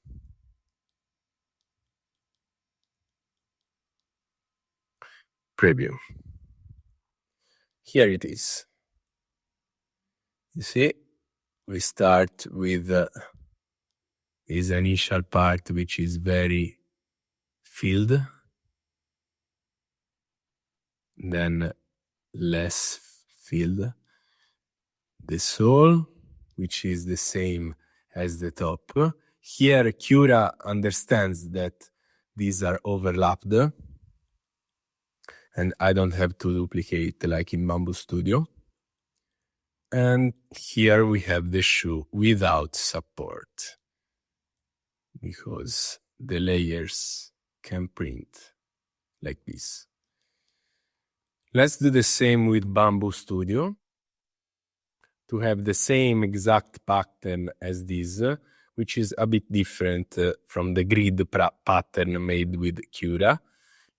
Preview. Here it is. You see, we start with this initial part, which is very filled, then less filled. The sole, which is the same as the top. Here, Cura understands that these are overlapped, and I don't have to duplicate like in Bamboo Studio. And here we have the shoe without support, because the layers can print like this. Let's do the same with Bamboo Studio to have the same exact pattern as this, which is a bit different from the grid pattern made with Cura,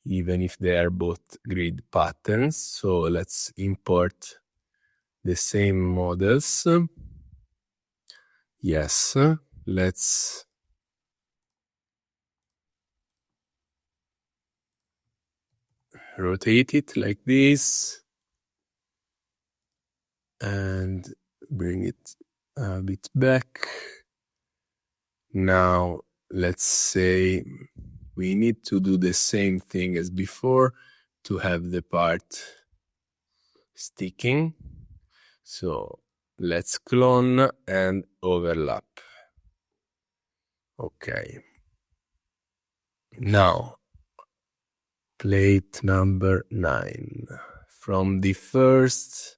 even if they are both grid patterns. So let's import the same models. Yes, let's rotate it like this and bring it a bit back. Now let's say we need to do the same thing as before to have the part sticking. So let's clone and overlap. Okay. Now, plate number 9. From the first,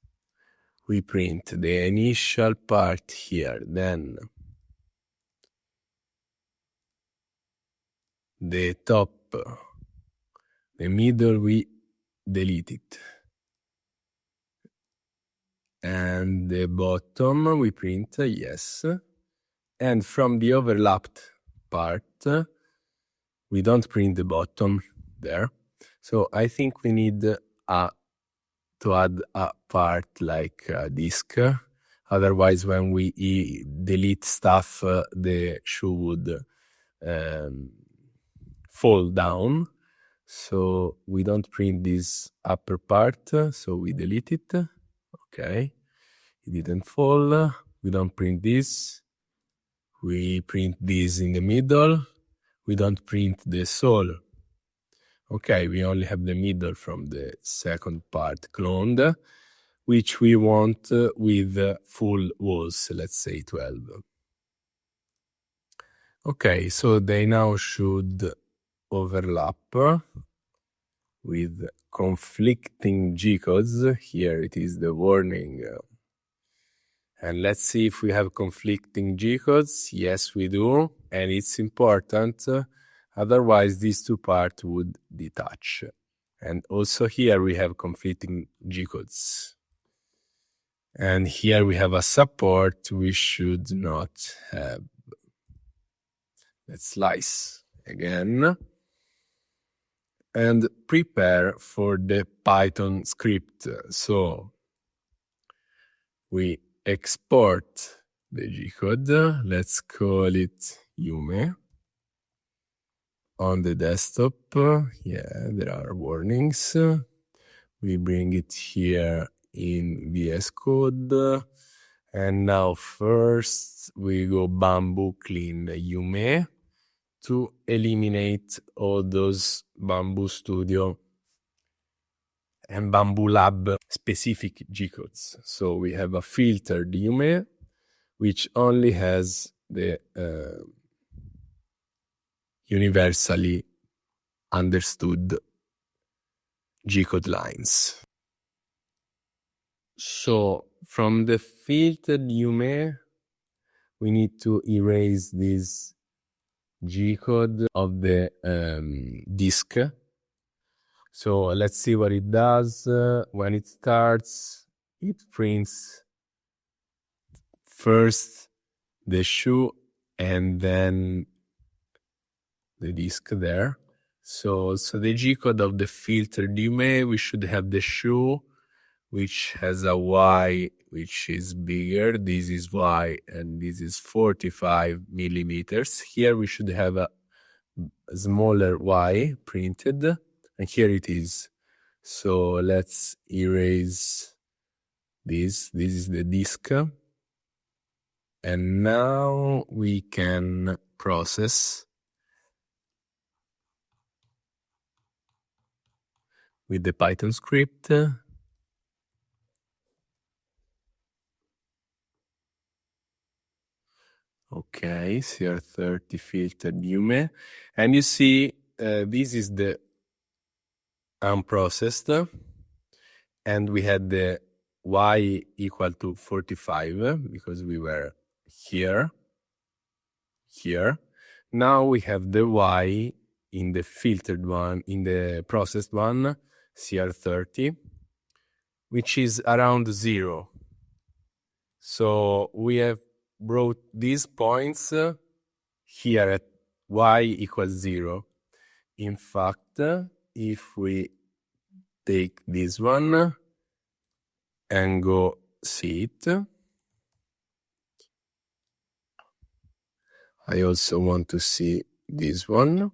we print the initial part here, then the top, the middle we delete it, and the bottom we print yes, and from the overlapped part we don't print the bottom there. So I think we need to add a part like a disk. Otherwise, when we delete stuff, the shoe would fall down. So we don't print this upper part, so we delete it. Okay, it didn't fall. We don't print this. We print this in the middle. We don't print the sole. Okay, we only have the middle from the second part cloned, which we want with full walls, let's say 12. Okay, so they now should overlap with conflicting G-codes. Here it is the warning And let's see if we have conflicting G-codes. Yes, we do. And it's important. Otherwise, these two parts would detach. And also here we have conflicting G-codes. And here we have a support we should not have. Let's slice again. And prepare for the Python script. So we export the G-code. Let's call it Yume. On the desktop, yeah, there are warnings. We bring it here in VS Code. And now first we go bamboo clean Yume to eliminate all those Bamboo Studio and Bamboo Lab specific G-codes. So we have a filtered Yume, which only has the universally understood G-code lines. So from the filtered Yume, we need to erase this G-code of the disk. So let's see what it does. When it starts, it prints first the shoe and then the disk there. So the G-code of the filtered Yume, we should have the shoe, which has a Y which is bigger. This is Y and this is 45 millimeters. Here we should have a smaller Y printed, and here it is. So let's erase this. This is the disk. And now we can process with the Python script. Okay, CR30 filtered Yume. And you see, this is the unprocessed. And we had the Y equal to 45 because we were here. Now we have the Y in the filtered one, in the processed one, CR30, which is around 0. So we have brought these points here at Y equals 0. In fact, if we take this one and go see it, I also want to see this one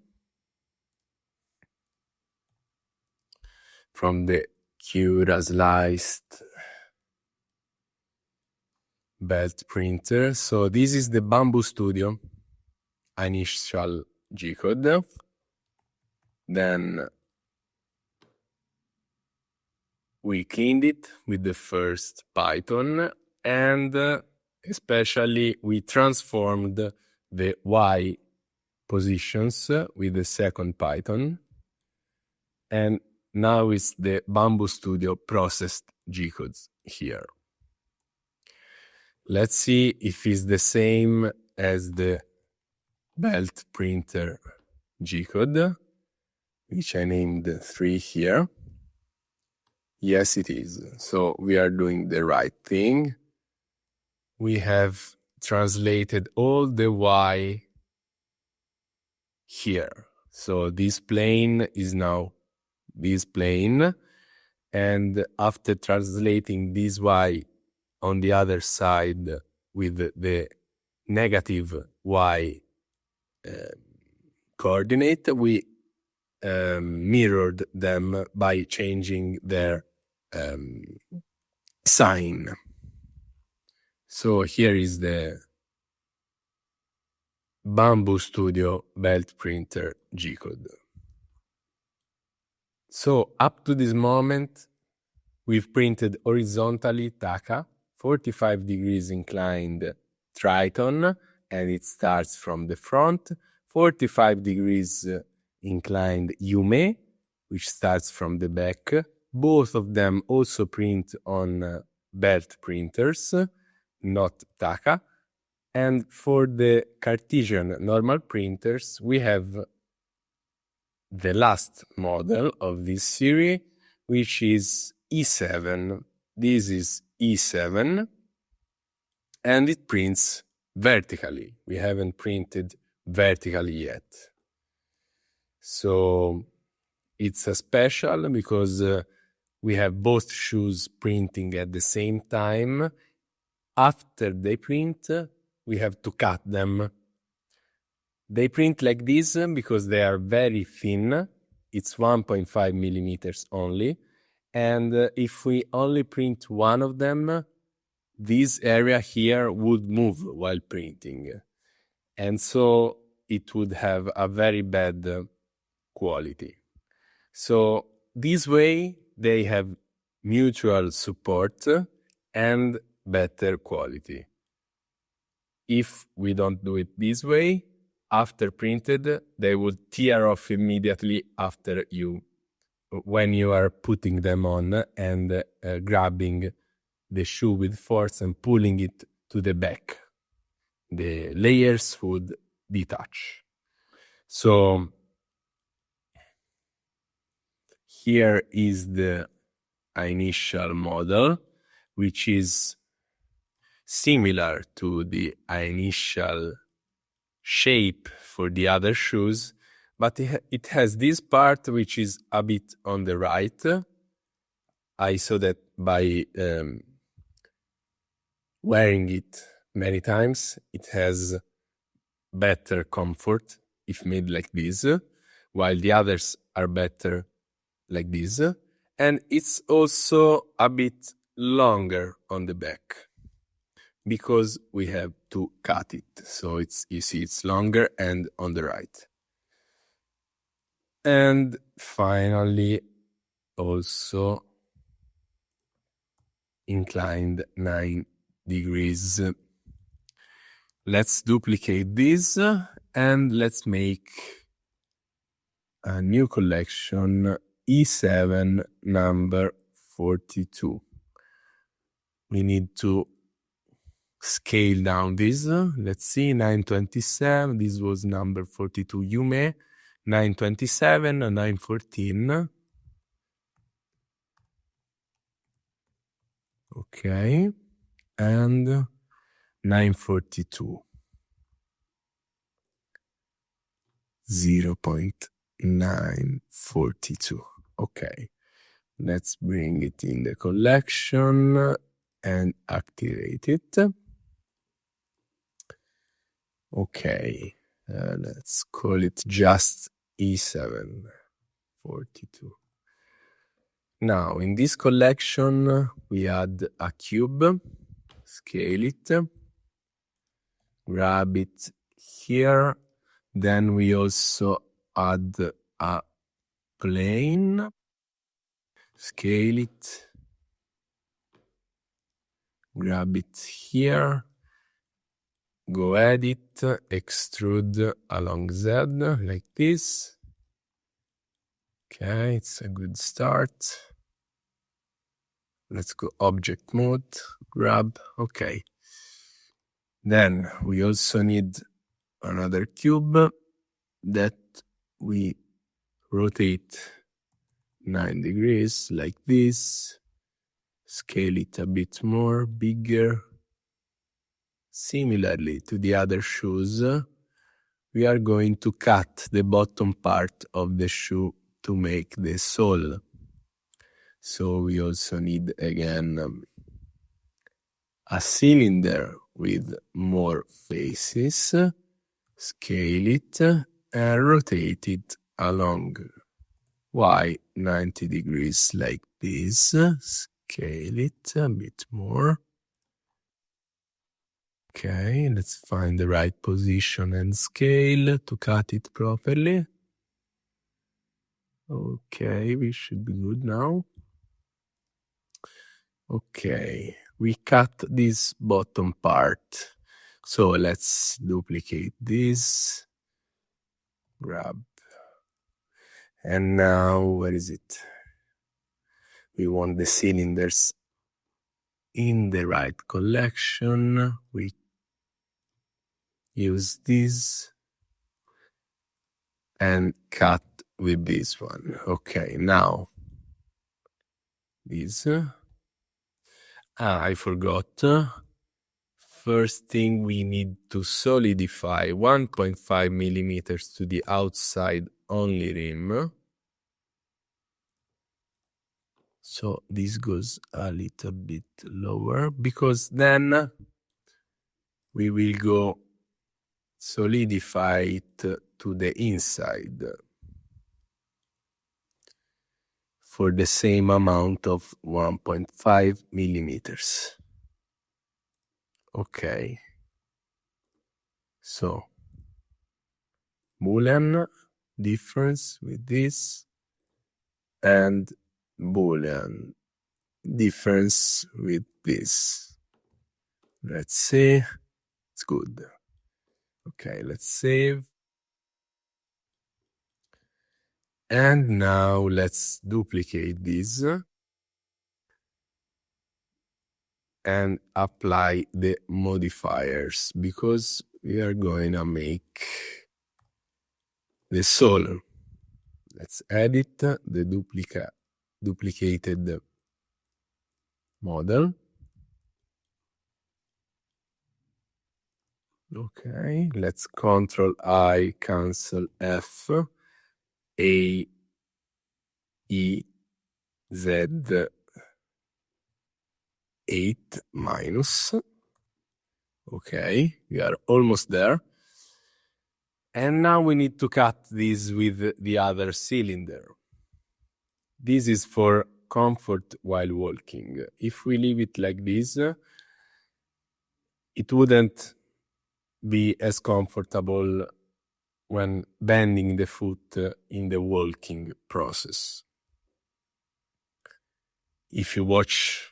from the Cura Slicer belt printer. So this is the Bamboo Studio initial G-code. Then we cleaned it with the first Python, and especially we transformed the Y positions with the second Python. And now it's the Bamboo Studio processed G-codes here. Let's see if it's the same as the belt printer G-code, which I named 3 here. Yes, it is. So we are doing the right thing. We have translated all the Y here. So this plane is now this plane. And after translating this Y on the other side with the negative Y coordinate, we mirrored them by changing their sign. So here is the Bamboo Studio belt printer G-code. So up to this moment, we've printed horizontally Taka, 45 degrees inclined Tryton, and it starts from the front, 45 degrees inclined Yume, which starts from the back. Both of them also print on belt printers. not Taka. And for the Cartesian normal printers, we have the last model of this series, which is E7. This is E7, and it prints vertically. We haven't printed vertically yet. So it's a special because we have both shoes printing at the same time. After they print, we have to cut them. They print like this because they are very thin. It's 1.5 millimeters only. And if we only print one of them, this area here would move while printing. And so it would have a very bad quality. So this way, they have mutual support and better quality. If we don't do it this way, after printed, they would tear off immediately after when you are putting them on and grabbing the shoe with force and pulling it to the back. The layers would detach. So here is the initial model, which is similar to the initial shape for the other shoes, but it has this part which is a bit on the right. I saw that by wearing it many times, it has better comfort if made like this, while the others are better like this. And it's also a bit longer on the back because we have to cut it. So you see it's longer and on the right. And finally, also inclined 9 degrees. Let's duplicate this and let's make a new collection, E7 number 42. We need to scale down this. Let's see, 927. This was number 42 Yume. 927, 914. Okay. And 942. 0.942. Okay. Let's bring it in the collection and activate it. Okay. Let's call it just E742. Now, in this collection, we add a cube, scale it, grab it here. Then we also add a plane, scale it, grab it here, go edit, extrude along Z like this. Okay, it's a good start. Let's go object mode, grab, okay. Then we also need another cube that we rotate 9 degrees like this, scale it a bit more, bigger. Similarly to the other shoes, we are going to cut the bottom part of the shoe to make the sole. So we also need again a cylinder with more faces, scale it and rotate it along Y 90 degrees like this, scale it a bit more. Okay, let's find the right position and scale to cut it properly. Okay, we should be good now. Okay, we cut this bottom part. So let's duplicate this, grab. And now, where is it? We want the cylinders in the right collection. We use this and cut with this one. Okay, now this. I forgot. First thing, we need to solidify 1.5 millimeters to the outside only rim. So this goes a little bit lower, because then we will go solidify it to the inside for the same amount of 1.5 millimeters. Okay. So Boolean difference with this, and Boolean difference with this. Let's see. It's good. Okay, let's save. And now let's duplicate this and apply the modifiers, because we are going to make the sole. Let's edit the duplicated model. Okay, let's Control I, cancel F, A, E, Z, 8 minus. Okay, we are almost there. And now we need to cut this with the other cylinder. This is for comfort while walking. If we leave it like this, it wouldn't be as comfortable when bending the foot in the walking process. If you watch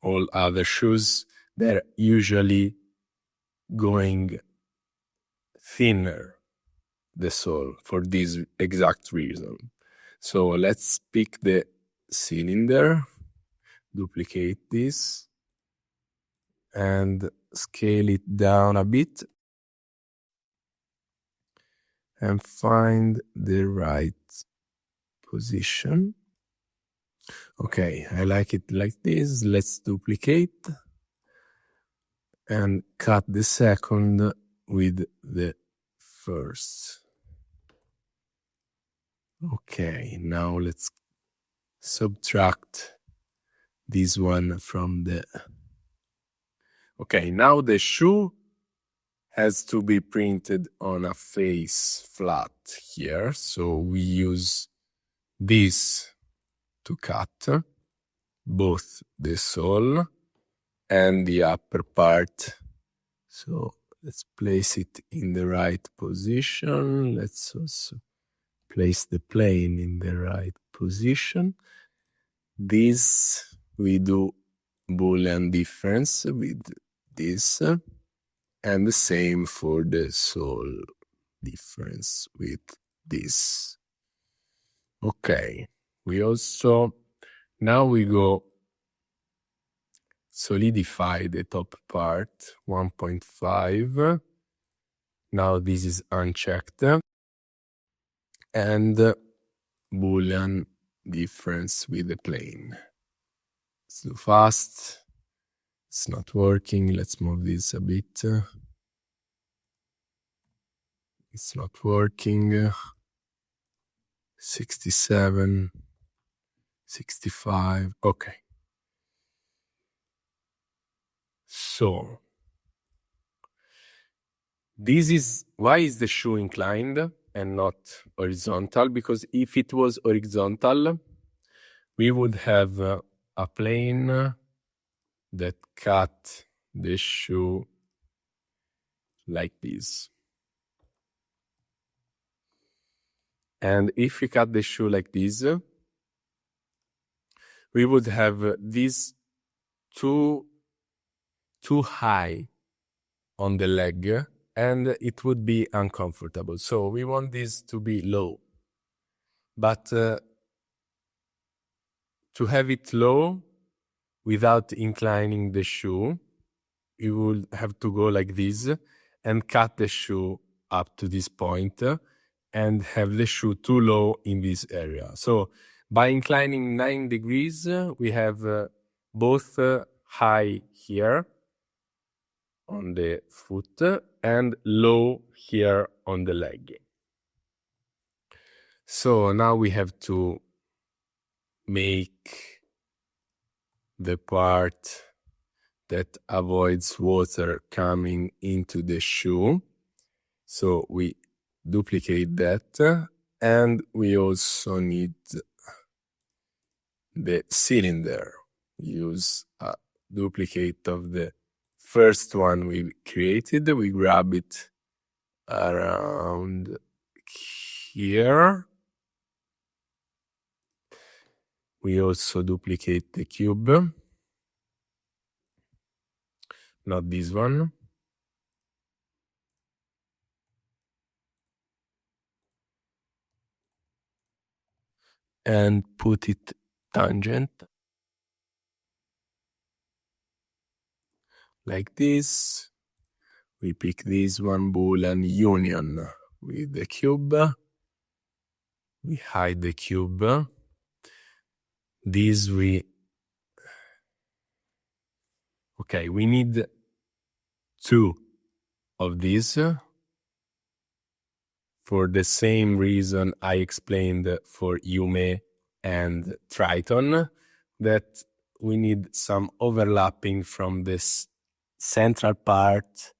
all other shoes, they're usually going thinner, the sole, for this exact reason. So let's pick the cylinder, duplicate this, and scale it down a bit, and find the right position. Okay, I like it like this. Let's duplicate and cut the second with the first. Okay, now let's subtract this one from the... Okay, now the shoe has to be printed on a face flat here, so we use this to cut both the sole and the upper part. So let's place it in the right position. Let's also place the plane in the right position. This we do Boolean difference with this, and the same for the sole difference with this. Okay, we also, now we go solidify the top part, 1.5. Now this is unchecked. And Boolean difference with the plane. It's too fast. It's not working. Let's move this a bit. It's not working. 67, 65. Okay. So this is why is the shoe inclined and not horizontal? Because if it was horizontal, we would have a plane that cut the shoe like this. And if we cut the shoe like this, we would have this too high on the leg, and it would be uncomfortable. So we want this to be low. But to have it low, without inclining the shoe. You will have to go like this and cut the shoe up to this point and have the shoe too low in this area. So by inclining 9 degrees, we have both high here on the foot and low here on the leg. So now we have to make the part that avoids water coming into the shoe. So we duplicate that, and we also need the cylinder. Use a duplicate of the first one we created. We grab it around here. We also duplicate the cube. Not this one. And put it tangent. Like this. We pick this one, Boolean union with the cube. We hide the cube. This we need 2 of these for the same reason I explained for Yume and Tryton, that we need some overlapping from this central part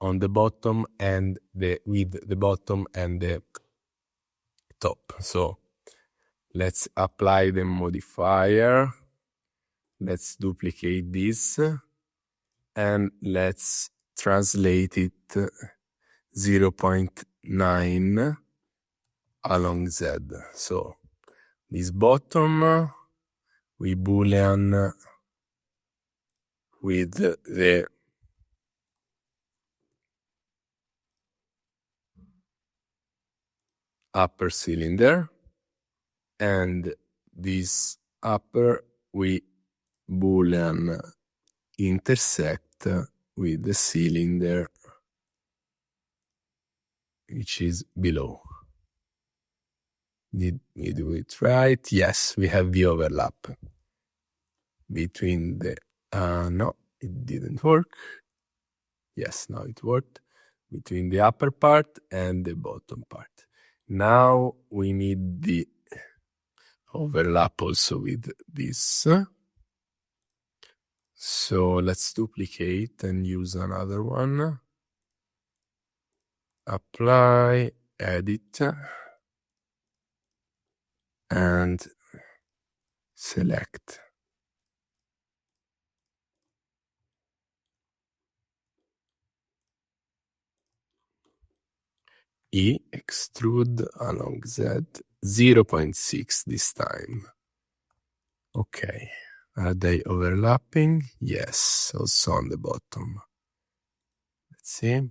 on the bottom and with the bottom and the top. So let's apply the modifier. Let's duplicate this and let's translate it 0.9 along Z. So this bottom we Boolean with the upper cylinder, and this upper we Boolean intersect with the cylinder which is below. Did we do it right? Yes, we have the overlap between the no, it didn't work. Yes, now it worked. Between the upper part and the bottom part. Now we need the overlap also with this. So let's duplicate and use another one. Apply, edit, and select. E, extrude along Z, 0.6 this time. Okay. Are they overlapping? Yes, also on the bottom. Let's see.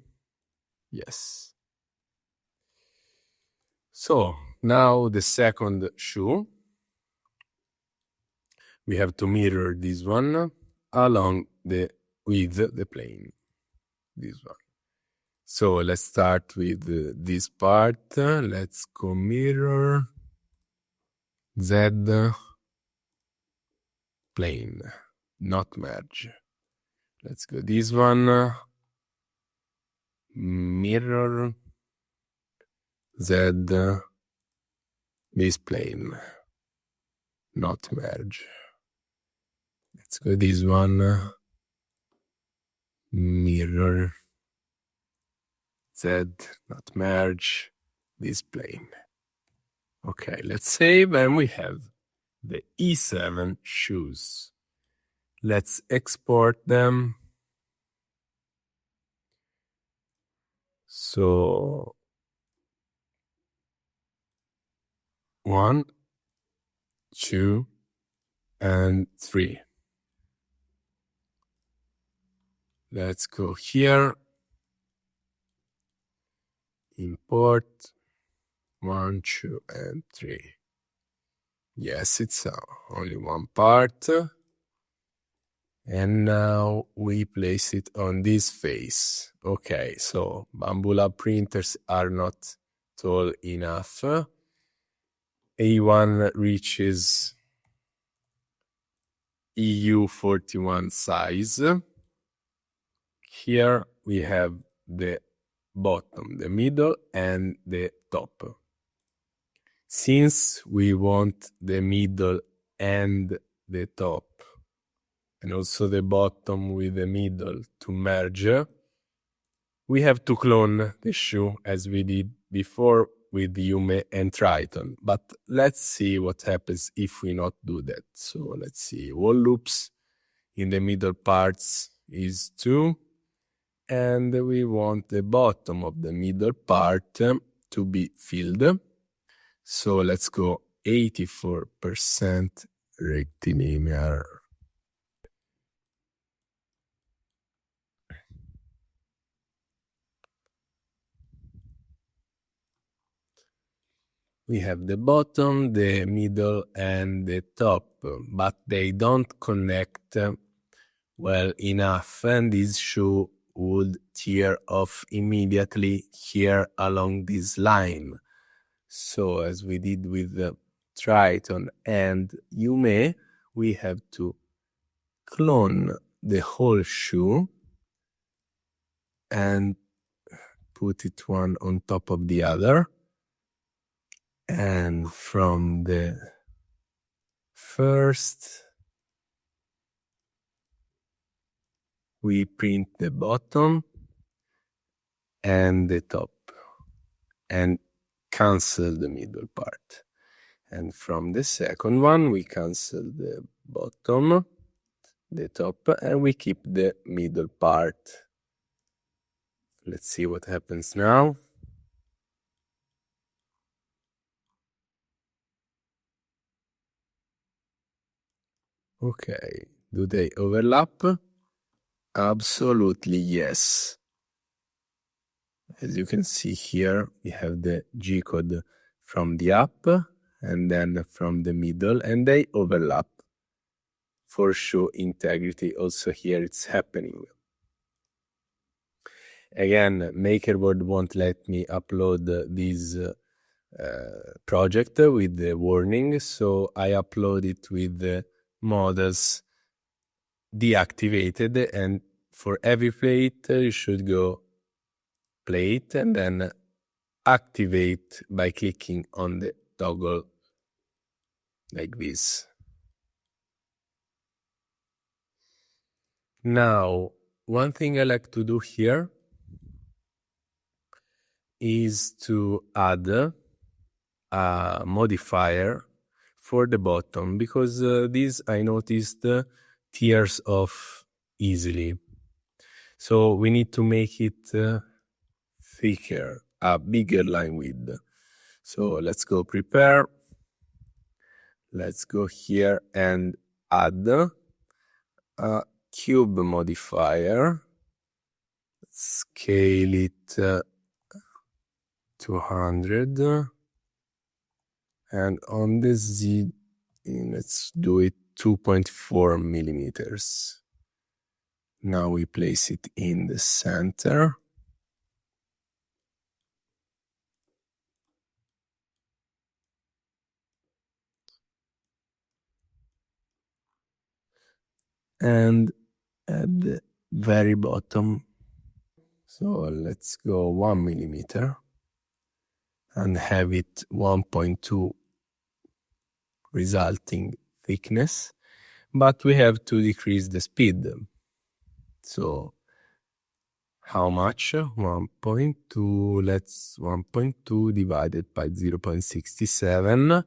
Yes. So now the second shoe. We have to mirror this one along with the plane. This one. So let's start with this part. Let's go mirror Z plane, not merge. Let's go this one. Mirror Z this plane, not merge. Let's go this one. Mirror Z, not merge this plane. Okay, let's save, and we have the E7 shoes. Let's export them. So 1, 2, and 3. Let's go here. Import 1, 2, and 3. Yes, it's only one part. And now we place it on this face. Okay, so Bamboo Lab printers are not tall enough. A1 reaches EU41 size. Here we have the bottom, the middle, and the top. Since we want the middle and the top, and also the bottom with the middle to merge, we have to clone the shoe as we did before with Yume and Tryton. But let's see what happens if we not do that. So let's see, wall loops in the middle parts is 2, and we want the bottom of the middle part to be filled. So let's go 84% rectilinear. We have the bottom, the middle, and the top, but they don't connect well enough, and this shoe would tear off immediately here along this line. So as we did with the Tryton and Yume, we have to clone the whole shoe and put it one on top of the other. And from the first, we print the bottom and the top and cancel the middle part. And from the second one, we cancel the bottom, the top, and we keep the middle part. Let's see what happens now. Okay, do they overlap? Absolutely yes. As you can see here, we have the G code from the up and then from the middle, and they overlap. For shoe integrity, also here it's happening. Again, MakerBoard won't let me upload this project with the warning, so I upload it with the models deactivated, and for every plate you should go plate and then activate by clicking on the toggle like this. Now, one thing I like to do here is to add a modifier for the bottom, because this I noticed tears off easily. So we need to make it thicker, a bigger line width. So let's go prepare. Let's go here and add a cube modifier. Scale it 200. And on the Z, let's do it 2.4 millimeters. Now we place it in the center. And at the very bottom, so let's go 1 millimeter and have it 1.2 resulting thickness, but we have to decrease the speed. So how much? 1.2, let's 1.2 divided by 0.67.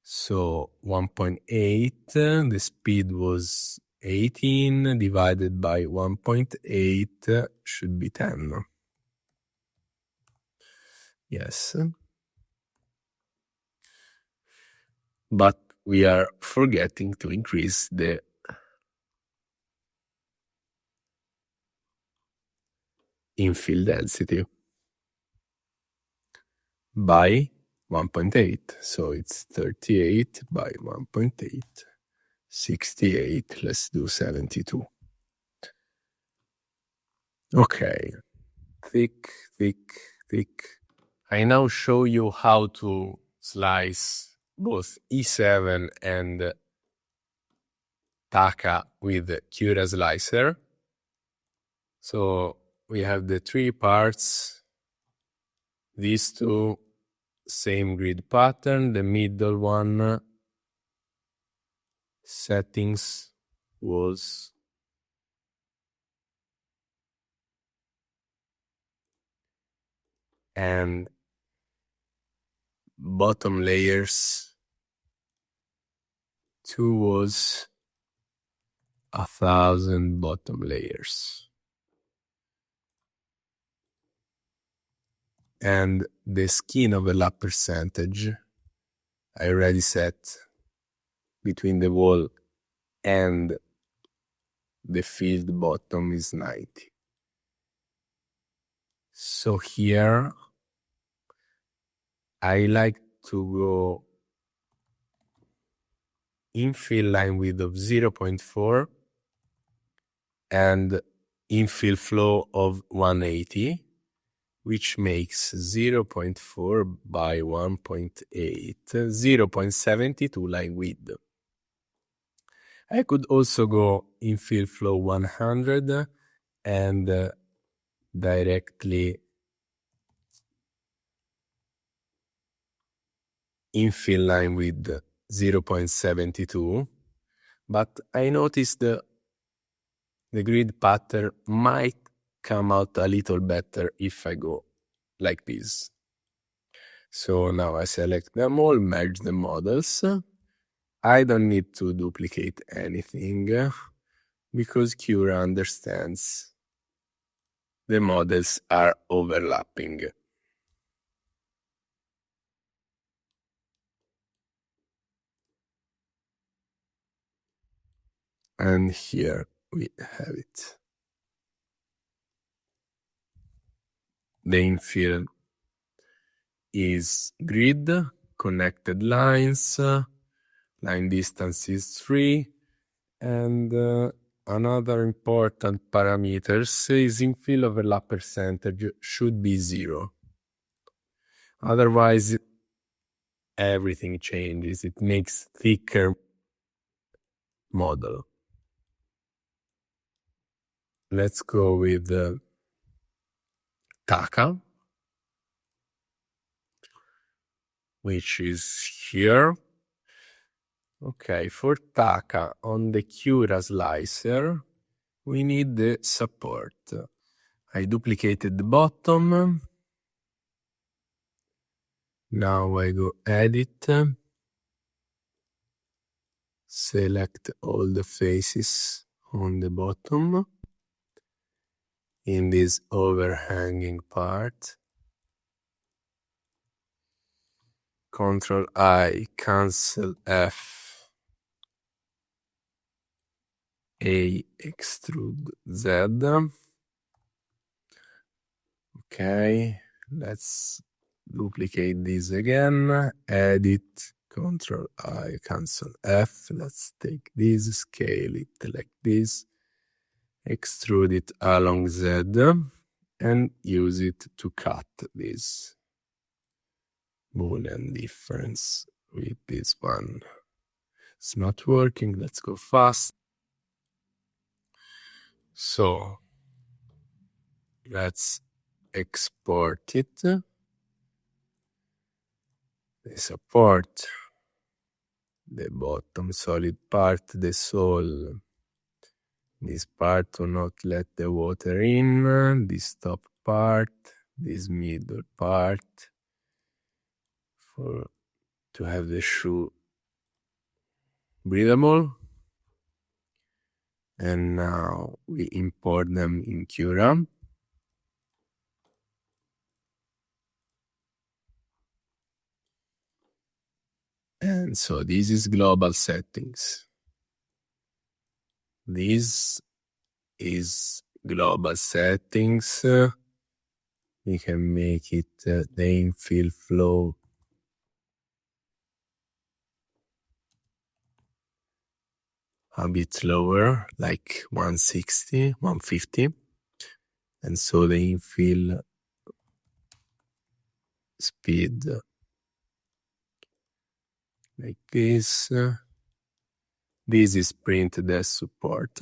So 1.8, the speed was 18 divided by 1.8 should be 10. Yes. But we are forgetting to increase the infill density by 1.8. So it's 38 by 1.8. 68. Let's do 72. Okay. Thick, thick, thick. I now show you how to slice both E7 and Taka with the Cura Slicer. So we have the three parts, these two, same grid pattern, the middle one, settings, walls, and bottom layers, two walls, 1,000 bottom layers. And the skin overlap percentage I already set between the wall and the filled bottom is 90. So here I like to go infill line width of 0.4 and infill flow of 180, which makes 0.4 by 1.8, 0.72 line width. I could also go infill flow 100 and directly infill line with 0.72, but I noticed the grid pattern might come out a little better if I go like this. So now I select them all, merge the models. I don't need to duplicate anything because Cura understands the models are overlapping. And here we have it. The infill is grid, connected lines, line distance is 3, and another important parameter is infill overlap percentage should be 0. Otherwise, everything changes. It makes thicker model. Let's go with Taka, which is here. Okay, for Taka on the Cura Slicer, we need the support. I duplicated the bottom. Now I go edit, select all the faces on the bottom in this overhanging part. Control I, cancel F, A, extrude Z. Okay, let's duplicate this again, edit, Control I, cancel F. Let's take this, scale it like this, extrude it along Z, and use it to cut this Boolean difference with this one. It's not working, let's go fast. So let's export it. The support, the bottom solid part, the sole, this part to not let the water in, this top part, this middle part, to have the shoe breathable. And now we import them in Cura. And so this is global settings. This is global settings. We can make it the infill flow . a bit lower, like 160, 150. And so the infill speed like this. This is printed as support.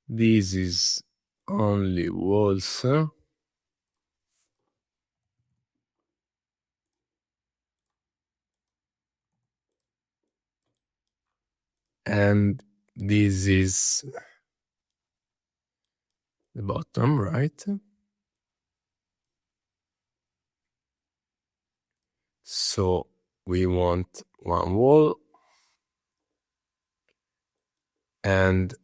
This is only walls. And this is the bottom, right? So we want one wall and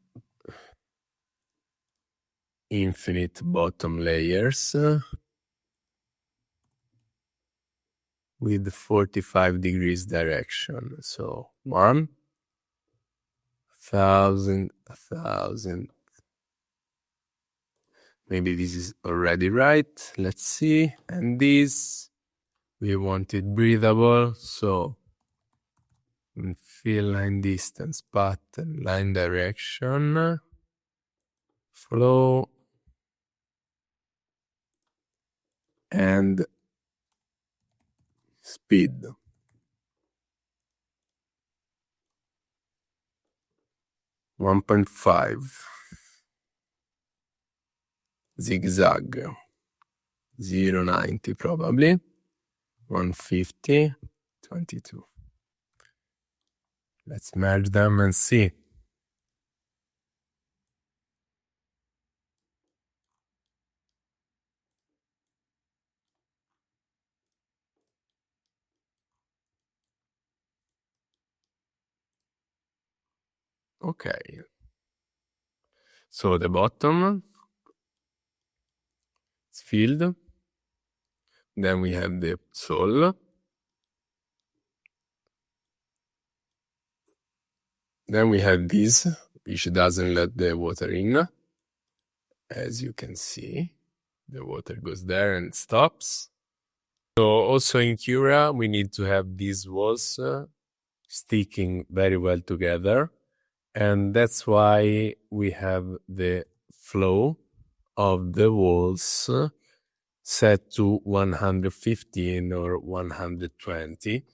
infinite bottom layers with 45 degrees direction. So 1,000, 1,000. Maybe this is already right. Let's see. And this, we want it breathable. So fill line distance, pattern, line direction, flow, and speed. 1.5. Zigzag. 0.90 probably. 150. 22. Let's merge them and see. Okay. So the bottom is filled. Then we have the sole. Then we have this, which doesn't let the water in. As you can see, the water goes there and stops. So also in Cura, we need to have these walls sticking very well together. And that's why we have the flow of the walls set to 115 or 120,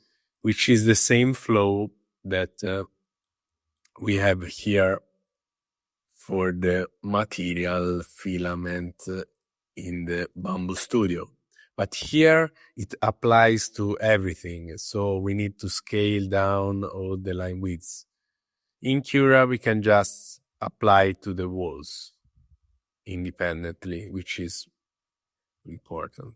which is the same flow that we have here for the material filament in the Bamboo Studio. But here it applies to everything, so we need to scale down all the line widths. In Cura, we can just apply to the walls independently, which is important.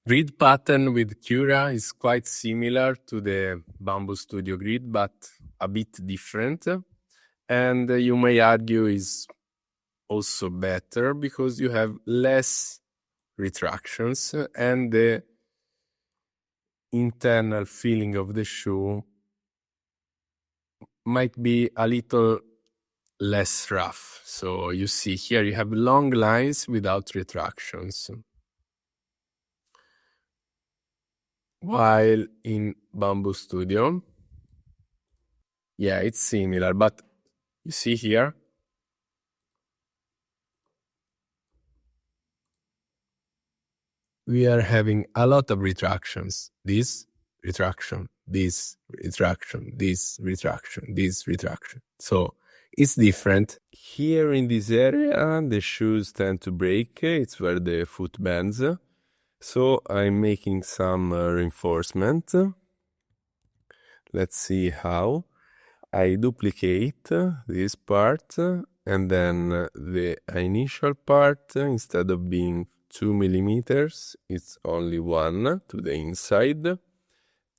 Grid pattern with Cura is quite similar to the Bamboo Studio grid, but a bit different. And you may argue is also better because you have less retractions and the internal feeling of the shoe might be a little less rough. So you see here you have long lines without retractions. While in Bamboo Studio, yeah, it's similar, but you see here, we are having a lot of retractions. This retraction, this retraction, this retraction, this retraction. So it's different. Here in this area, the shoes tend to break. It's where the foot bends. So I'm making some reinforcement. Let's see how. I duplicate this part and then the initial part, instead of being 2 millimeters, it's only 1 to the inside,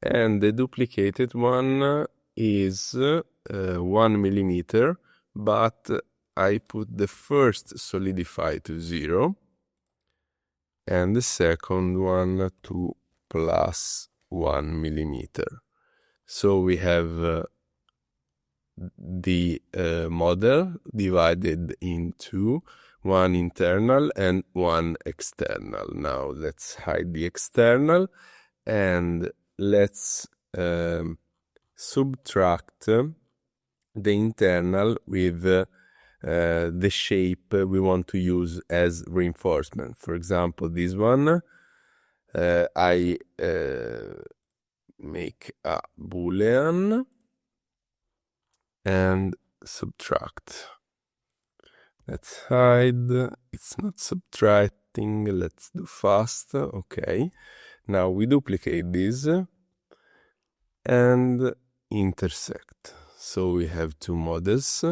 and the duplicated one is 1 millimeter, but I put the first solidify to 0 and the second one to plus 1 millimeter. So we have the model divided into one internal and one external. Now let's hide the external and let's subtract the internal with the shape we want to use as reinforcement. For example, this one, I make a boolean and subtract. Let's hide. It's not subtracting. Let's do fast. Okay. Now we duplicate this and intersect. So we have two models,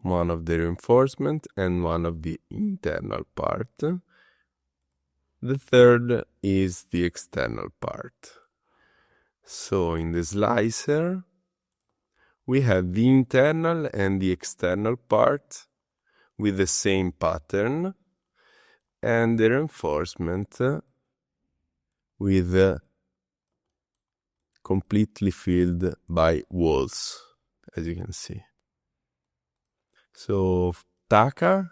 one of the reinforcement and one of the internal part. The third is the external part. So in the slicer, we have the internal and the external part with the same pattern, and the reinforcement with completely filled by walls, as you can see. So Taka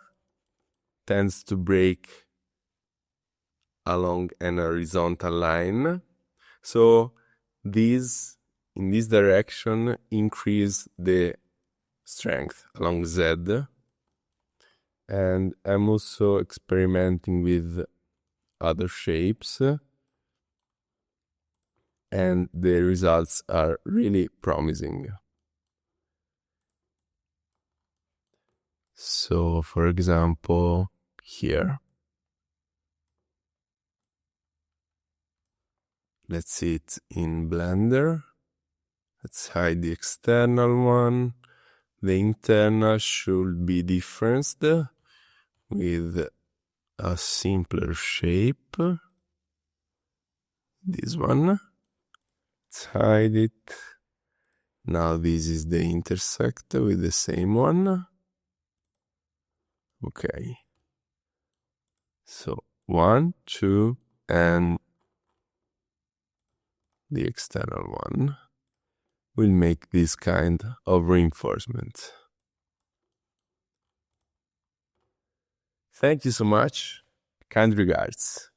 tends to break along an horizontal line. So these, in this direction, increase the strength along Z. And I'm also experimenting with other shapes, and the results are really promising. So, for example, here, let's see it in Blender. Let's hide the external one. The internal should be differenced with a simpler shape. This one. Let's hide it. Now this is the intersect with the same one. Okay. So 1, 2, and the external one will make this kind of reinforcement. Thank you so much. Kind regards.